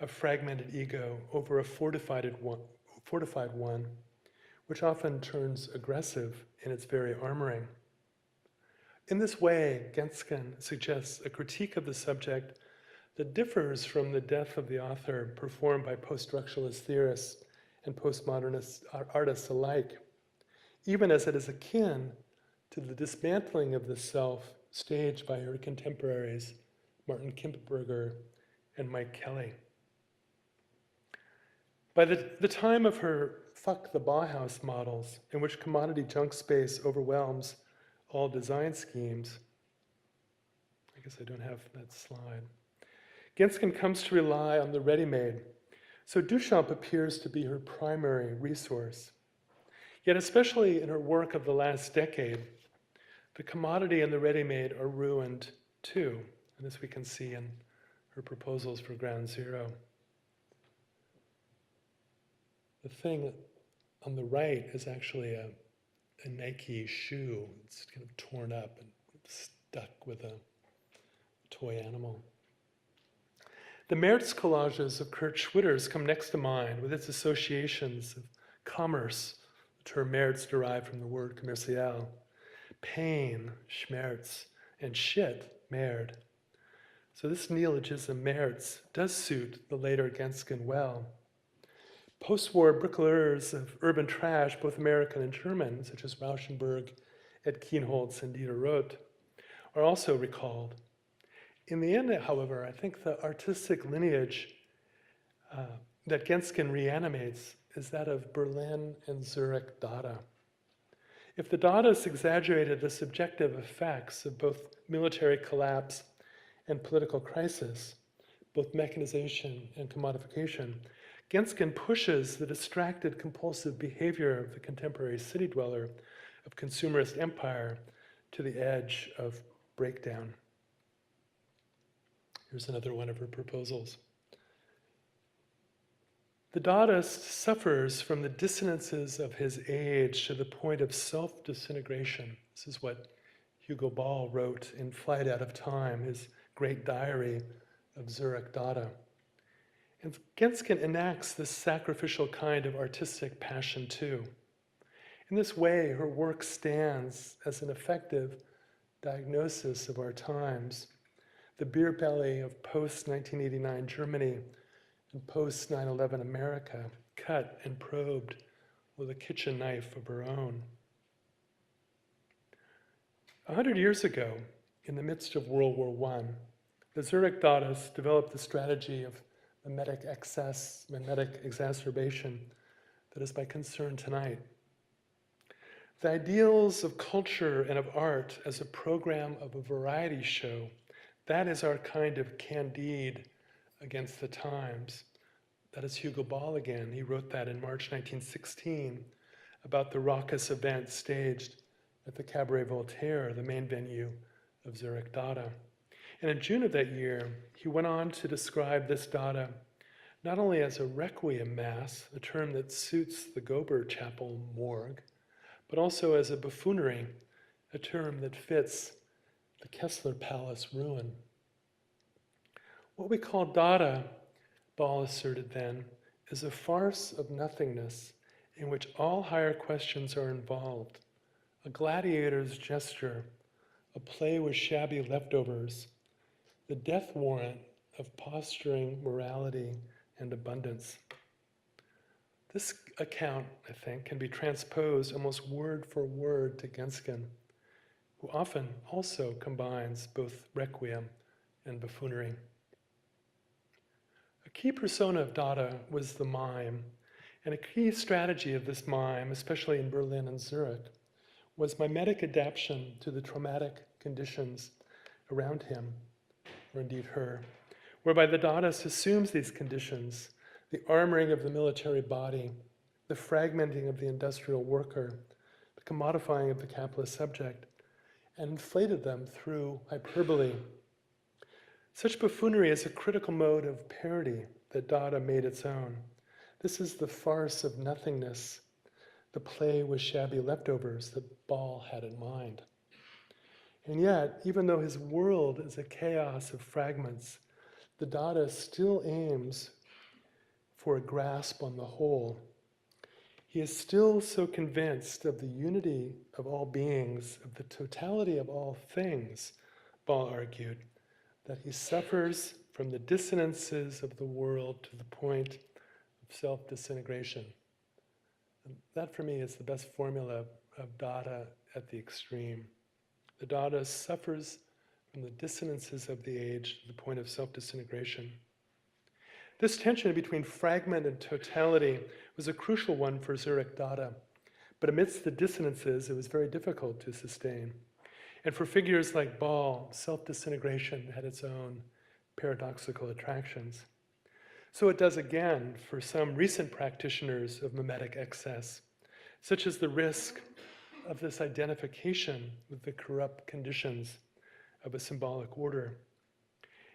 a fragmented ego over a fortified one, which often turns aggressive in its very armoring. In this way, Genskin suggests a critique of the subject that differs from the death of the author performed by post-structuralist theorists and postmodernist artists alike, even as it is akin to the dismantling of the self staged by her contemporaries Martin Kimperberger and Mike Kelly. By the time of her Fuck the Bauhaus models, in which commodity junk space overwhelms all design schemes, I guess I don't have that slide, Genskin comes to rely on the ready-made, so Duchamp appears to be her primary resource. Yet especially in her work of the last decade, the commodity and the ready-made are ruined too, and this we can see in her proposals for Ground Zero. The thing on the right is actually a Nike shoe. It's kind of torn up and stuck with a toy animal. The Merz collages of Kurt Schwitter's come next to mind with its associations of commerce, the term Merz derived from the word commercial, pain, Schmerz, and shit, Merd. So this neologism, Merz, does suit the later Genskin well. Post-war bricoleurs of urban trash, both American and German, such as Rauschenberg, Ed Kienholz, and Dieter Roth, are also recalled. In the end, however, I think the artistic lineage that Genskin reanimates is that of Berlin and Zurich Dada. If the Dadists exaggerated the subjective effects of both military collapse and political crisis, both mechanization and commodification, Genskin pushes the distracted, compulsive behavior of the contemporary city dweller of consumerist empire to the edge of breakdown. Here's another one of her proposals. The Dadaist suffers from the dissonances of his age to the point of self-disintegration. This is what Hugo Ball wrote in Flight Out of Time, his great diary of Zurich Dada. And Genskin enacts this sacrificial kind of artistic passion too. In this way, her work stands as an effective diagnosis of our times, the beer belly of post-1989 Germany and post-9/11 America, cut and probed with a kitchen knife of her own. 100 years ago, in the midst of World War I, the Zurich Dadists developed the strategy of mimetic excess, mimetic exacerbation that is my concern tonight. The ideals of culture and of art as a program of a variety show, that is our kind of Candide against the times. That is Hugo Ball again. He wrote that in March 1916 about the raucous event staged at the Cabaret Voltaire, the main venue of Zurich Dada. And in June of that year, he went on to describe this Dada not only as a requiem mass, a term that suits the Gober Chapel morgue, but also as a buffoonery, a term that fits the Kessler Palace ruin. What we call Dada, Ball asserted then, is a farce of nothingness in which all higher questions are involved, a gladiator's gesture, a play with shabby leftovers, the death warrant of posturing morality and abundance. This account, I think, can be transposed almost word for word to Genskin, who often also combines both requiem and buffoonery. A key persona of Dada was the mime, and a key strategy of this mime, especially in Berlin and Zurich, was mimetic adaptation to the traumatic conditions around him, or indeed her, whereby the Dadaist assumes these conditions, the armoring of the military body, the fragmenting of the industrial worker, the commodifying of the capitalist subject, and inflated them through hyperbole. Such buffoonery is a critical mode of parody that Dada made its own. This is the farce of nothingness, the play with shabby leftovers that Ball had in mind. And yet, even though his world is a chaos of fragments, the Dada still aims for a grasp on the whole. He is still so convinced of the unity of all beings, of the totality of all things, Ball argued, that he suffers from the dissonances of the world to the point of self-disintegration. And that, for me, is the best formula of Dada at the extreme. The Dada suffers from the dissonances of the age to the point of self-disintegration. This tension between fragment and totality was a crucial one for Zurich Dada, but amidst the dissonances, it was very difficult to sustain. And for figures like Ball, self-disintegration had its own paradoxical attractions. So it does again for some recent practitioners of mimetic excess, such as the risk of this identification with the corrupt conditions of a symbolic order.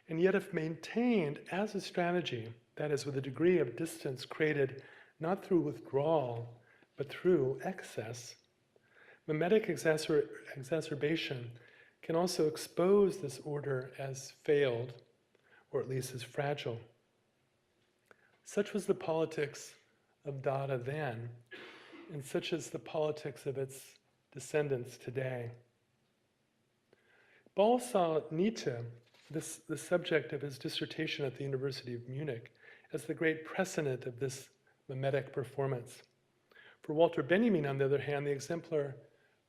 And yet if maintained as a strategy, that is with a degree of distance created not through withdrawal, but through excess, mimetic exacerbation can also expose this order as failed, or at least as fragile. Such was the politics of Dada then, and such is the politics of its descendants today. Ball saw Nietzsche, the subject of his dissertation at the University of Munich, as the great precedent of this mimetic performance. For Walter Benjamin, on the other hand, the exemplar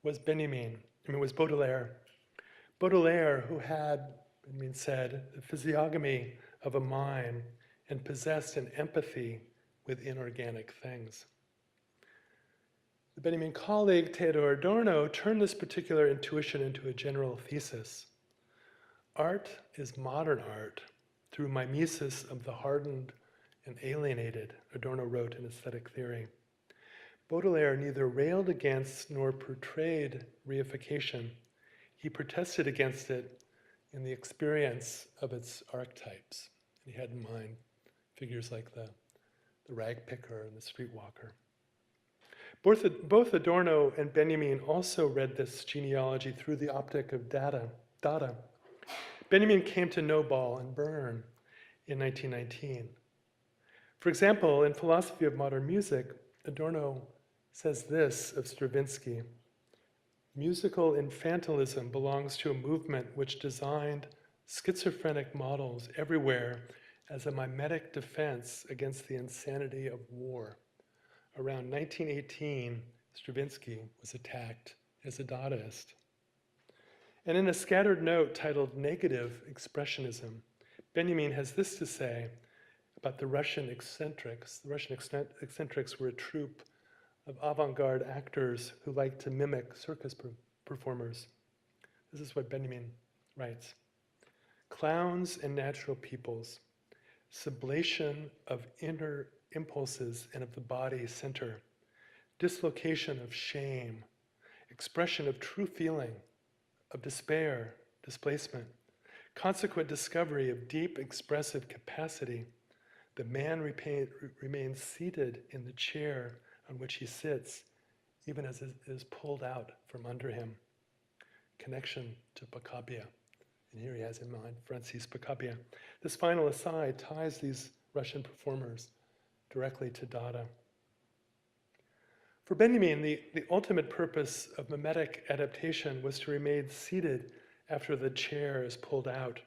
was was Baudelaire. Baudelaire, who had, Benjamin said, the physiognomy of a mime and possessed an empathy with inorganic things. The Benjamin colleague, Theodor Adorno, turned this particular intuition into a general thesis. Art is modern art through mimesis of the hardened and alienated, Adorno wrote in Aesthetic Theory. Baudelaire neither railed against nor portrayed reification. He protested against it in the experience of its archetypes. And he had in mind figures like the rag picker and the streetwalker. Both Adorno and Benjamin also read this genealogy through the optic of Dada. Benjamin came to know Ball and Byrne in 1919. For example, in Philosophy of Modern Music, Adorno says this of Stravinsky: musical infantilism belongs to a movement which designed schizophrenic models everywhere as a mimetic defense against the insanity of war. Around 1918, Stravinsky was attacked as a Dadaist. And in a scattered note titled Negative Expressionism, Benjamin has this to say about the Russian eccentrics. The Russian eccentrics were a troupe of avant-garde actors who liked to mimic circus performers. This is what Benjamin writes: clowns and natural peoples, sublation of inner impulses and of the body center, dislocation of shame, expression of true feeling, of despair, displacement, consequent discovery of deep expressive capacity. The man remains seated in the chair on which he sits, even as it is pulled out from under him. Connection to Pacabia. And here he has in mind Francis Pacabia. This final aside ties these Russian performers directly to Dada. For Benjamin, the ultimate purpose of mimetic adaptation was to remain seated after the chair is pulled out,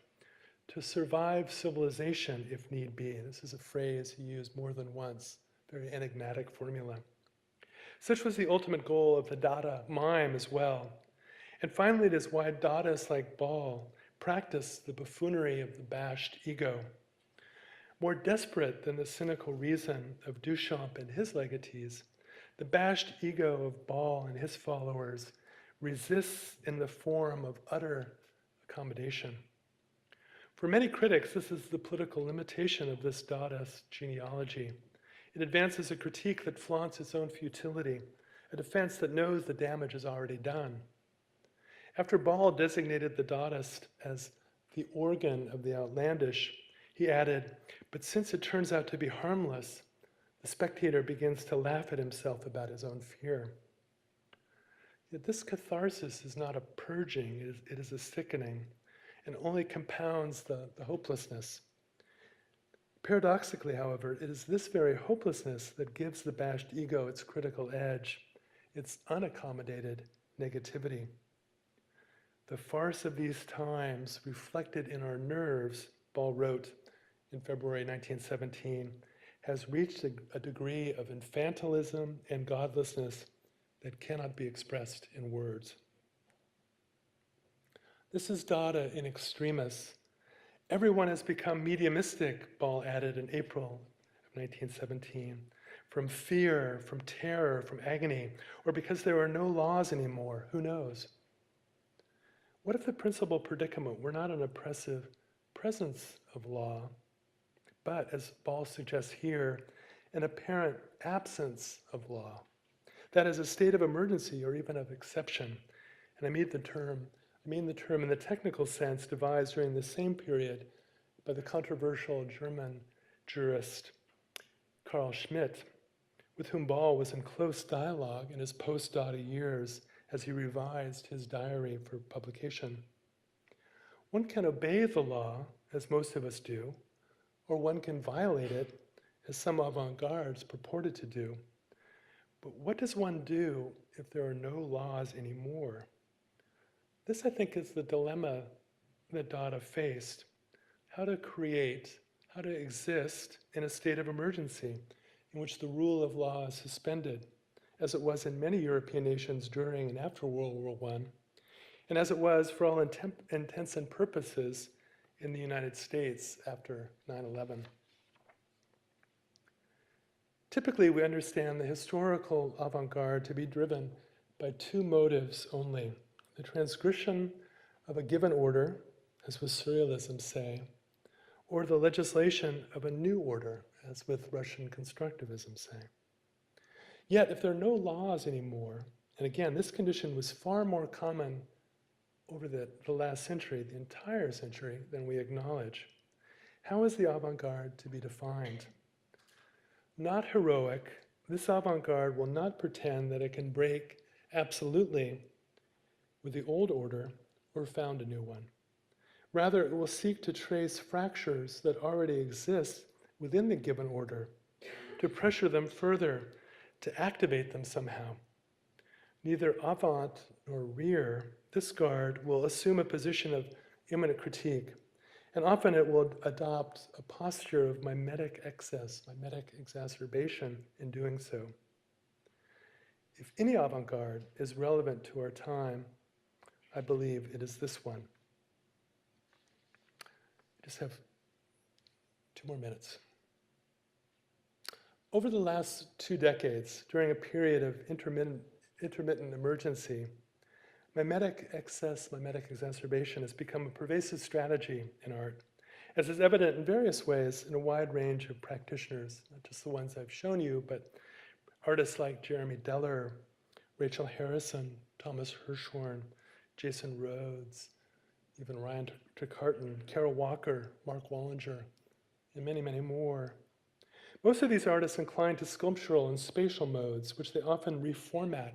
to survive civilization if need be. This is a phrase he used more than once, very enigmatic formula. Such was the ultimate goal of the Dada mime as well. And finally, it is why Dadaists like Ball practice the buffoonery of the bashed ego. More desperate than the cynical reason of Duchamp and his legatees, the bashed ego of Ball and his followers resists in the form of utter accommodation. For many critics, this is the political limitation of this Dadaist genealogy. It advances a critique that flaunts its own futility, a defense that knows the damage is already done. After Ball designated the Dadaist as the organ of the outlandish, he added, but since it turns out to be harmless, the spectator begins to laugh at himself about his own fear. Yet this catharsis is not a purging, it is a sickening, and only compounds the hopelessness. Paradoxically, however, it is this very hopelessness that gives the bashed ego its critical edge, its unaccommodated negativity. The farce of these times reflected in our nerves, Ball wrote in February 1917, has reached a degree of infantilism and godlessness that cannot be expressed in words. This is Dada in extremis. Everyone has become mediumistic, Ball added in April of 1917, from fear, from terror, from agony, or because there are no laws anymore, who knows? What if the principal predicament were not an oppressive presence of law, but, as Ball suggests here, an apparent absence of law? That is a state of emergency or even of exception. And I mean the term in the technical sense devised during the same period by the controversial German jurist Carl Schmitt, with whom Ball was in close dialogue in his post-Dada years as he revised his diary for publication. One can obey the law as most of us do, or one can violate it, as some avant-gardes purported to do. But what does one do if there are no laws anymore? This, I think, is the dilemma that Dada faced. How to create, how to exist in a state of emergency in which the rule of law is suspended, as it was in many European nations during and after World War I, and as it was, for all intents and purposes, in the United States after 9/11. Typically, we understand the historical avant-garde to be driven by two motives only: the transgression of a given order, as with Surrealism, say, or the legislation of a new order, as with Russian Constructivism, say. Yet, if there are no laws anymore, and again, this condition was far more common over the last century, the entire century, than we acknowledge, how is the avant-garde to be defined? Not heroic, this avant-garde will not pretend that it can break absolutely with the old order or found a new one. Rather, it will seek to trace fractures that already exist within the given order, to pressure them further, to activate them somehow. Neither avant nor rear, this garde will assume a position of immanent critique, and often it will adopt a posture of mimetic excess, mimetic exacerbation in doing so. If any avant-garde is relevant to our time, I believe it is this one. I just have 2 more minutes. Over the last 2 decades, during a period of intermittent emergency, mimetic excess, mimetic exacerbation has become a pervasive strategy in art, as is evident in various ways in a wide range of practitioners, not just the ones I've shown you, but artists like Jeremy Deller, Rachel Harrison, Thomas Hirschhorn, Jason Rhodes, even Ryan Trecarton, Carol Walker, Mark Wallinger, and many, many more. Most of these artists incline to sculptural and spatial modes, which they often reformat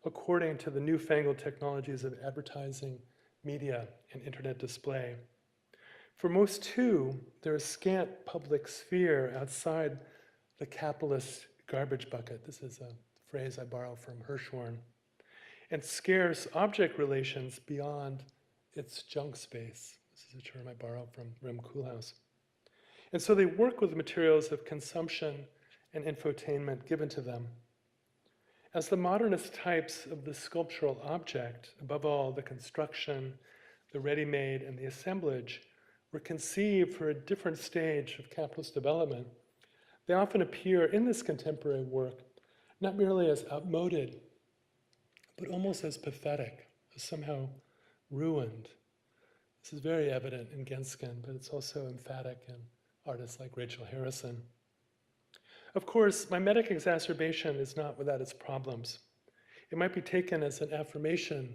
according to the newfangled technologies of advertising, media, and internet display. For most, too, there is scant public sphere outside the capitalist garbage bucket. This is a phrase I borrow from Hirschhorn. And scarce object relations beyond its junk space. This is a term I borrow from Rem Koolhaas. And so they work with materials of consumption and infotainment given to them. As the modernist types of the sculptural object, above all the construction, the ready-made, and the assemblage, were conceived for a different stage of capitalist development, they often appear in this contemporary work not merely as outmoded, but almost as pathetic, as somehow ruined. This is very evident in Genskin, but it's also emphatic in artists like Rachel Harrison. Of course, mimetic exacerbation is not without its problems. It might be taken as an affirmation,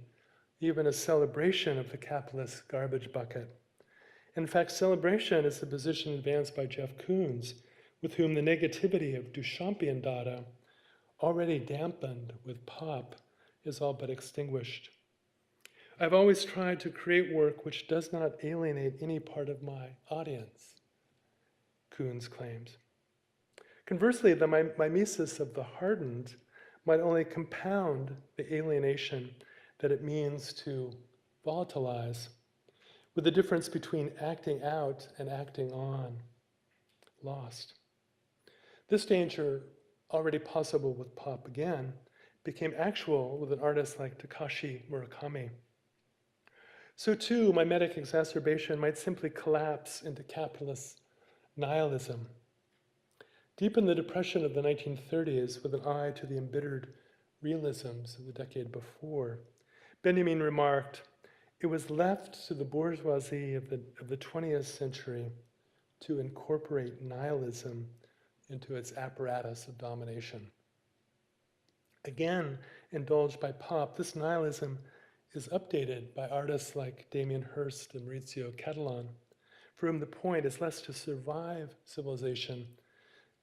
even a celebration of the capitalist garbage bucket. In fact, celebration is the position advanced by Jeff Koons, with whom the negativity of Duchampian Dada, already dampened with pop, is all but extinguished. I've always tried to create work which does not alienate any part of my audience, Koons claims. Conversely, the mimesis of the hardened might only compound the alienation that it means to volatilize, with the difference between acting out and acting on lost. This danger, already possible with pop again, became actual with an artist like Takashi Murakami. So too, mimetic exacerbation might simply collapse into capitalist nihilism. Deep in the depression of the 1930s, with an eye to the embittered realisms of the decade before, Benjamin remarked, "It was left to the bourgeoisie of the 20th century to incorporate nihilism into its apparatus of domination." Again, indulged by pop, this nihilism is updated by artists like Damien Hirst and Maurizio Cattelan, for whom the point is less to survive civilization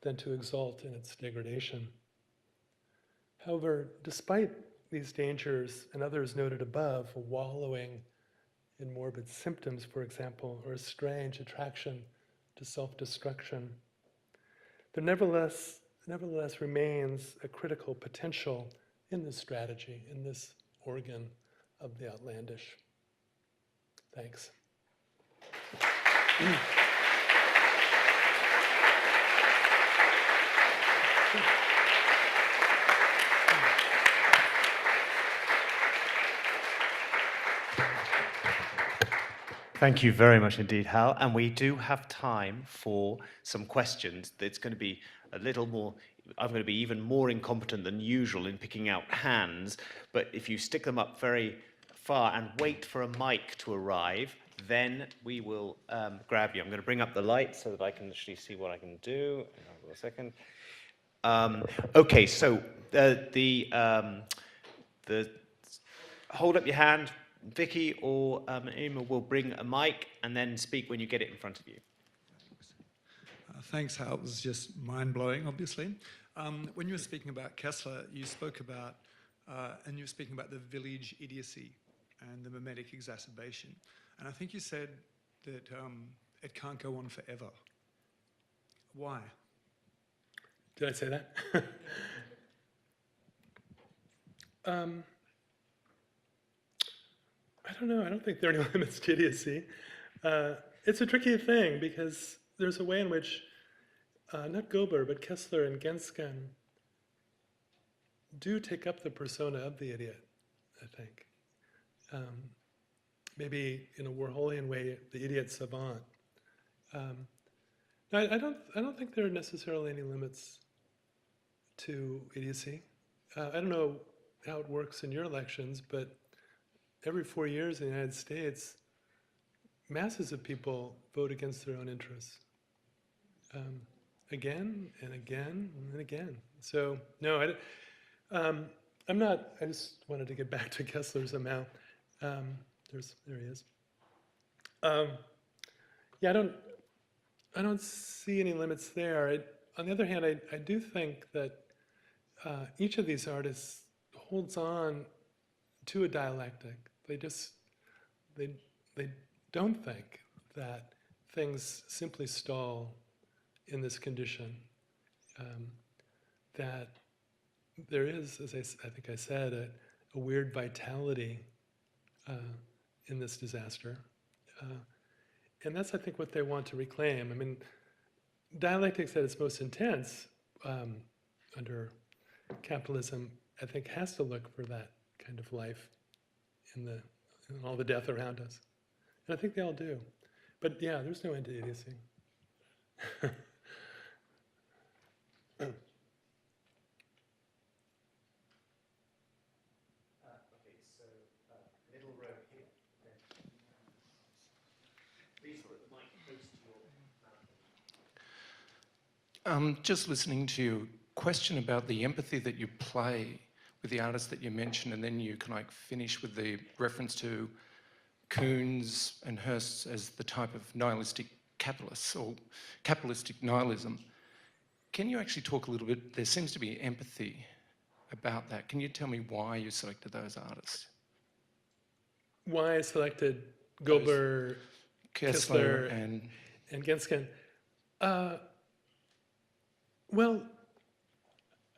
than to exult in its degradation. However, despite these dangers and others noted above, wallowing in morbid symptoms, for example, or a strange attraction to self-destruction. There nevertheless remains a critical potential in this strategy, in this organ of the outlandish. Thanks. Thank you very much indeed, Hal. And we do have time for some questions. It's going to be a little more, I'm going to be even more incompetent than usual in picking out hands, but if you stick them up very far and wait for a mic to arrive, then we will grab you. I'm going to bring up the light so that I can actually see what I can do. Hang on a second. Okay, so the hold up your hand. Vicky or Emma will bring a mic and then speak when you get it in front of you. Thanks, Hal. It was just mind-blowing, obviously. When you were speaking about Kessler, you spoke about, the village idiocy and the mimetic exacerbation. And I think you said that it can't go on forever. Why? Did I say that? I don't know. I don't think there are any limits to idiocy. It's a tricky thing because there's a way in which not Gober, but Kessler and Gensken do take up the persona of the idiot, I think. Maybe in a Warholian way, the idiot savant. I don't think there are necessarily any limits to idiocy. I don't know how it works in your elections, but every 4 years in the United States, masses of people vote against their own interests. Again and again and again. So, no, I'm not, I just wanted to get back to Kessler's amount. There he is. Yeah, I don't see any limits there. On the other hand, I do think that each of these artists holds on to a dialectic. They don't think that things simply stall in this condition. That there is, as I think I said, a weird vitality in this disaster. And that's, I think, what they want to reclaim. I mean, dialectics at its most intense under capitalism, I think, has to look for that kind of life in all the death around us. And I think they all do. But yeah, there's no end to idiocy. Middle row here. Please put the mic close to your mouth. Just listening to your question about the empathy that you play with the artists that you mentioned, and then you can finish with the reference to Koons and Hirst as the type of nihilistic capitalists or capitalistic nihilism. Can you actually talk a little bit? There seems to be empathy about that. Can you tell me why you selected those artists? Why I selected Gober, Kessler and Gensken? Well,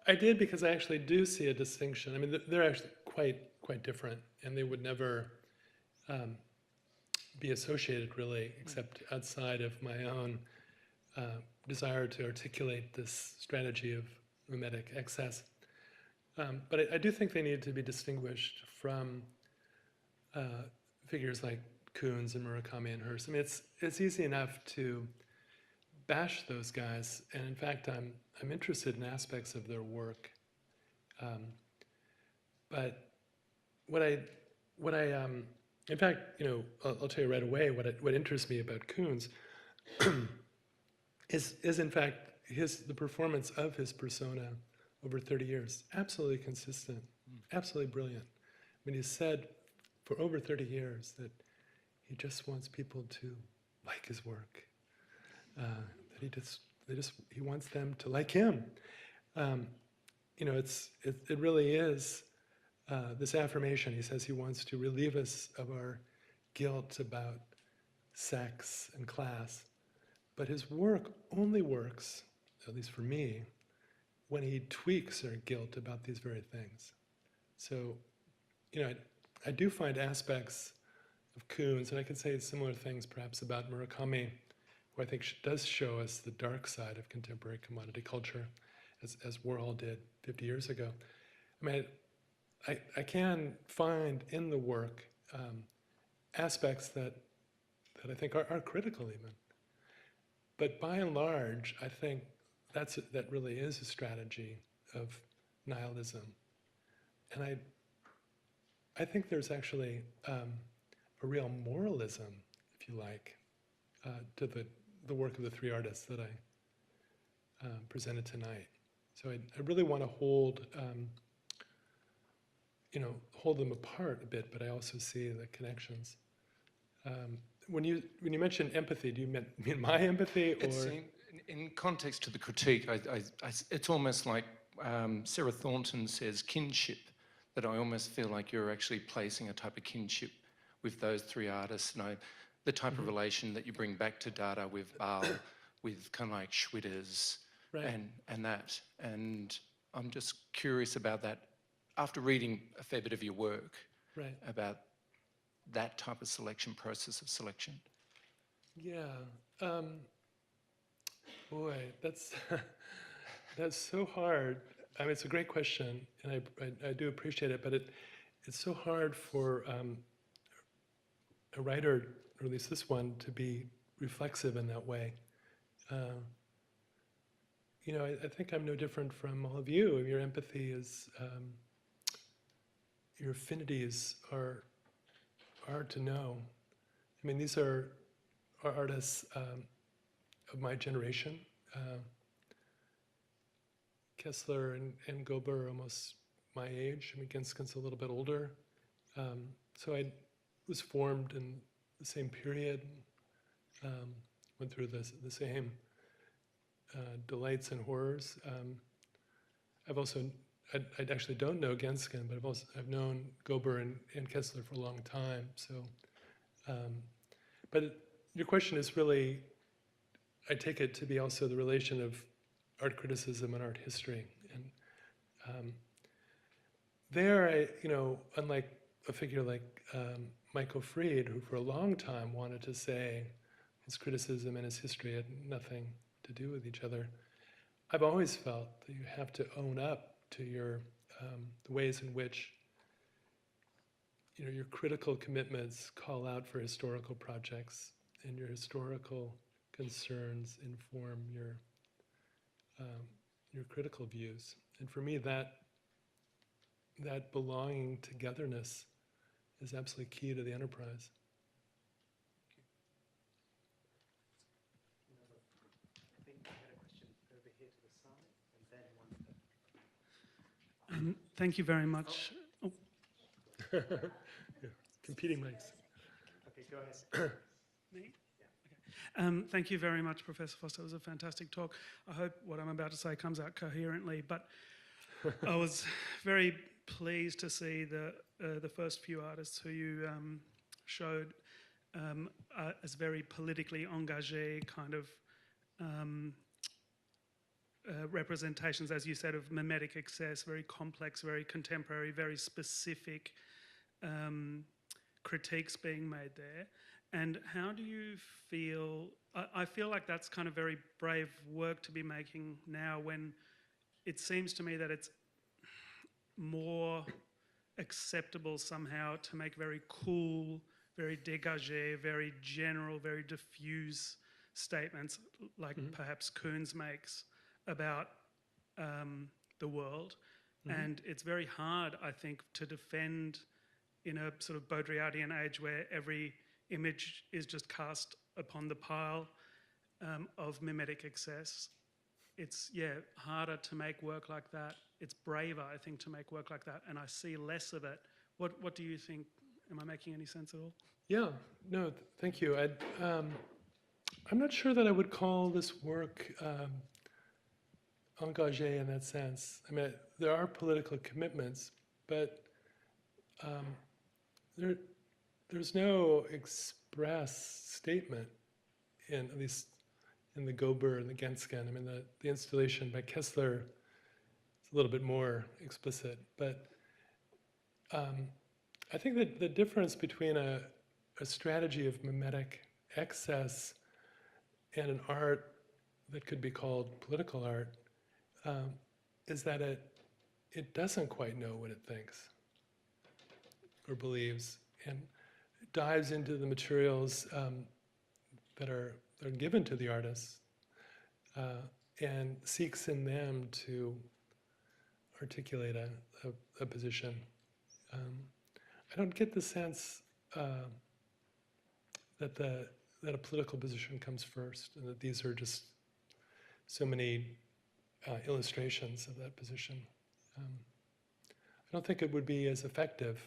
I did because I actually do see a distinction. I mean, they're actually quite different, and they would never be associated really, except outside of my own desire to articulate this strategy of mimetic excess. But I do think they need to be distinguished from figures like Koons and Murakami and Hirst. I mean, it's easy enough to bash those guys, and in fact, I'm interested in aspects of their work. But in fact, I'll tell you right away what interests me about Koons is in fact the performance of his persona over 30 years. Absolutely consistent, absolutely brilliant. I mean, he said for over 30 years that he just wants people to like his work. That he wants them to like him. It really is this affirmation. He says he wants to relieve us of our guilt about sex and class, but his work only works, at least for me, when he tweaks their guilt about these very things. So, I do find aspects of Koons, and I could say similar things perhaps about Murakami, who I think does show us the dark side of contemporary commodity culture, as Warhol did 50 years ago. I mean, I can find in the work aspects that I think are critical even. But by and large, I think that really is a strategy of nihilism. And I think there's actually a real moralism, if you like, to the work of the three artists that I presented tonight. So I really want to hold them apart a bit, but I also see the connections. When you mention empathy, do you mean my empathy, or? It's in context to the critique, it's almost like Sarah Thornton says kinship, that I almost feel like you're actually placing a type of kinship with those three artists, and the type of relation that you bring back to Dada with Bal, with kind of like Schwitters, Right. and that. And I'm just curious about that, after reading a fair bit of your work, Right. about that type of process of selection. Yeah. Boy, that's that's so hard. I mean, it's a great question, and I do appreciate it, but it's so hard for a writer, or at least this one, to be reflexive in that way. I think I'm no different from all of you. Your empathy is, your affinities are hard to know. I mean, these are artists of my generation. Kessler and Gober are almost my age. I mean, Ginskin's a little bit older. So I was formed in the same period, went through the same delights and horrors. I actually don't know Genskin, but I've known Gober and Kessler for a long time. So, but your question is really, I take it to be also the relation of art criticism and art history. And there, unlike a figure like Michael Fried, who for a long time wanted to say his criticism and his history had nothing to do with each other, I've always felt that you have to own up to your the ways in which your critical commitments call out for historical projects, and your historical concerns inform your critical views. And for me, that belonging togetherness is absolutely key to the enterprise. I think I had a question over here to the side, and then one. Thank you very much. Oh, Yeah. Competing mics. Okay, go ahead. me? Okay. Thank you very much, Professor Foster. It was a fantastic talk. I hope what I'm about to say comes out coherently, but I was very pleased to see the first few artists who you showed as very politically engagé kind of representations, as you said, of mimetic excess, very complex, very contemporary, very specific critiques being made there. And how do you feel, I feel like that's kind of very brave work to be making now, when it seems to me that it's more acceptable somehow to make very cool, very dégagé, very general, very diffuse statements, like perhaps Koons makes about the world. And it's very hard, I think, to defend in a sort of Baudrillardian age where every image is just cast upon the pile of mimetic excess. It's, harder to make work like that. It's braver, I think, to make work like that, and I see less of it. What do you think? Am I making any sense at all? Yeah, no, thank you. I'm not sure that I would call this work engagé in that sense. I mean, there are political commitments, but there's no express statement in, at least in the Gober and the Gensken. I mean, the installation by Kessler is a little bit more explicit, but I think that the difference between a strategy of mimetic excess and an art that could be called political art is that it doesn't quite know what it thinks or believes, and dives into the materials that are given to the artists and seeks in them to articulate a position. I don't get the sense that a political position comes first, and that these are just so many illustrations of that position. I don't think it would be as effective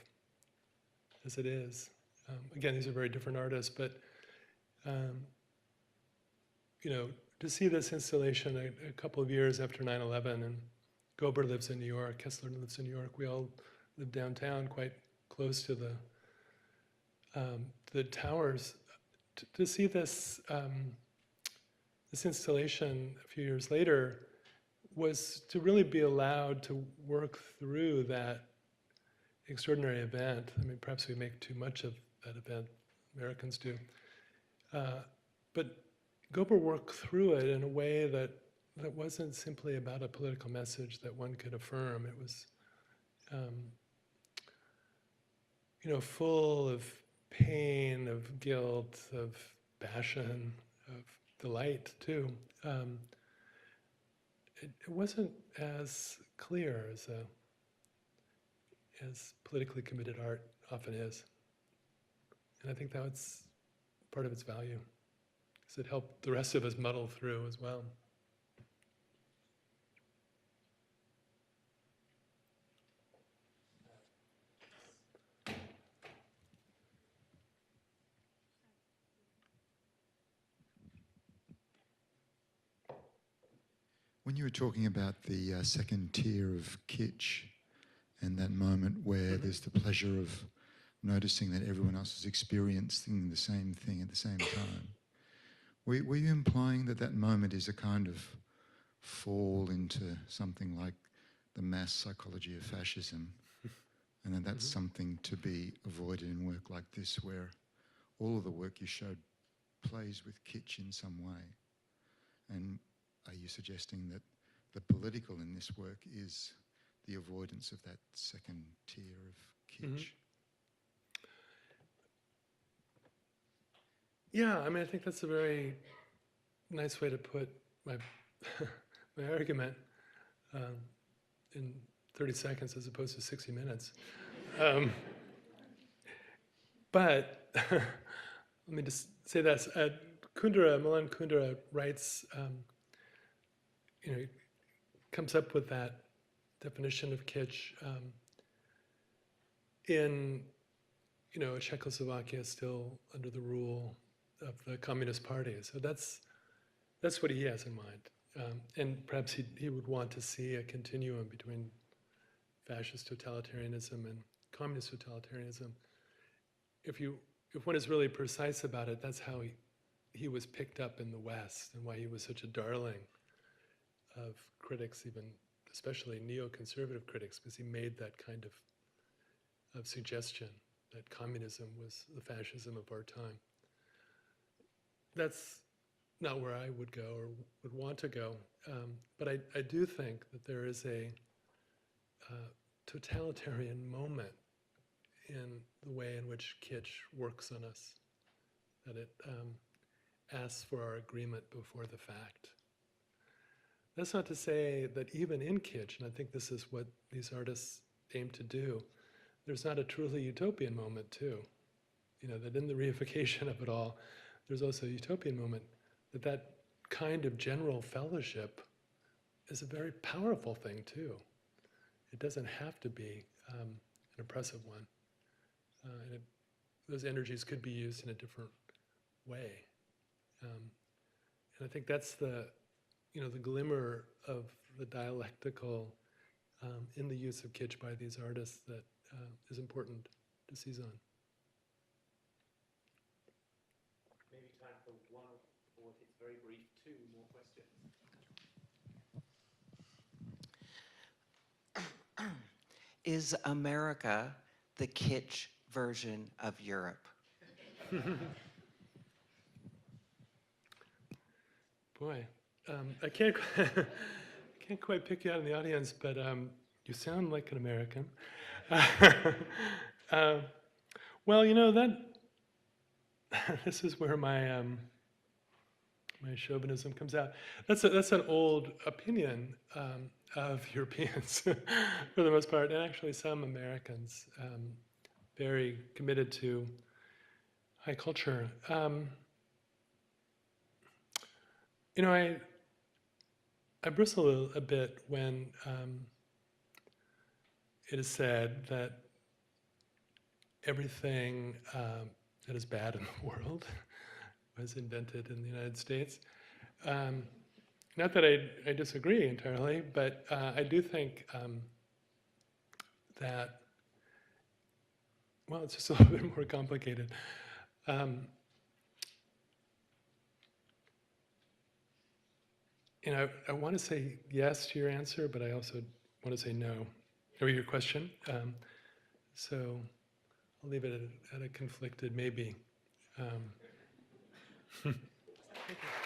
as it is. Again, these are very different artists, but to see this installation a couple of years after 9/11, and Gober lives in New York, Kessler lives in New York, we all live downtown, quite close to the towers. To see this this installation a few years later was to really be allowed to work through that extraordinary event. I mean, perhaps we make too much of that event, Americans do. But Gober worked through it in a way that wasn't simply about a political message that one could affirm. It was full of pain, of guilt, of passion, of delight too. It wasn't as clear as politically committed art often is. And I think that's part of its value, because it helped the rest of us muddle through as well. When you were talking about the second tier of kitsch and that moment where there's the pleasure of noticing that everyone else is experiencing the same thing at the same time, were you implying that moment is a kind of fall into something like the mass psychology of fascism, and that that's something to be avoided in work like this, where all of the work you showed plays with kitsch in some way? And are you suggesting that the political in this work is the avoidance of that second tier of kitsch? Yeah, I mean, I think that's a very nice way to put my my argument in 30 seconds as opposed to 60 minutes. But let me just say this. Milan Kundera writes, comes up with that definition of kitsch in, Czechoslovakia still under the rule of the Communist Party. So that's what he has in mind. And perhaps he would want to see a continuum between fascist totalitarianism and communist totalitarianism. If one is really precise about it, that's how he was picked up in the West, and why he was such a darling of critics, even especially neoconservative critics, because he made that kind of suggestion that communism was the fascism of our time. That's not where I would go or would want to go, but I do think that there is a totalitarian moment in the way in which kitsch works on us, that it asks for our agreement before the fact. That's not to say that even in kitsch, and I think this is what these artists aim to do, there's not a truly utopian moment too. That in the reification of it all, there's also a utopian moment, that kind of general fellowship is a very powerful thing too. It doesn't have to be an oppressive one. And those energies could be used in a different way. And I think that's the glimmer of the dialectical in the use of kitsch by these artists that is important to seize on. is America the kitsch version of Europe? Boy, I can't can't quite pick you out in the audience, but you sound like an American. Well, you know that this is where my my chauvinism comes out. That's an old opinion of Europeans, for the most part, and actually some Americans, very committed to high culture. You know, I bristle a bit when it is said that everything that is bad in the world was invented in the United States. Not that I disagree entirely, but I do think that, well, it's just a little bit more complicated. You know, I want to say yes to your answer, but I also want to say no, or your question. So I'll leave it at a conflicted maybe. Thank you.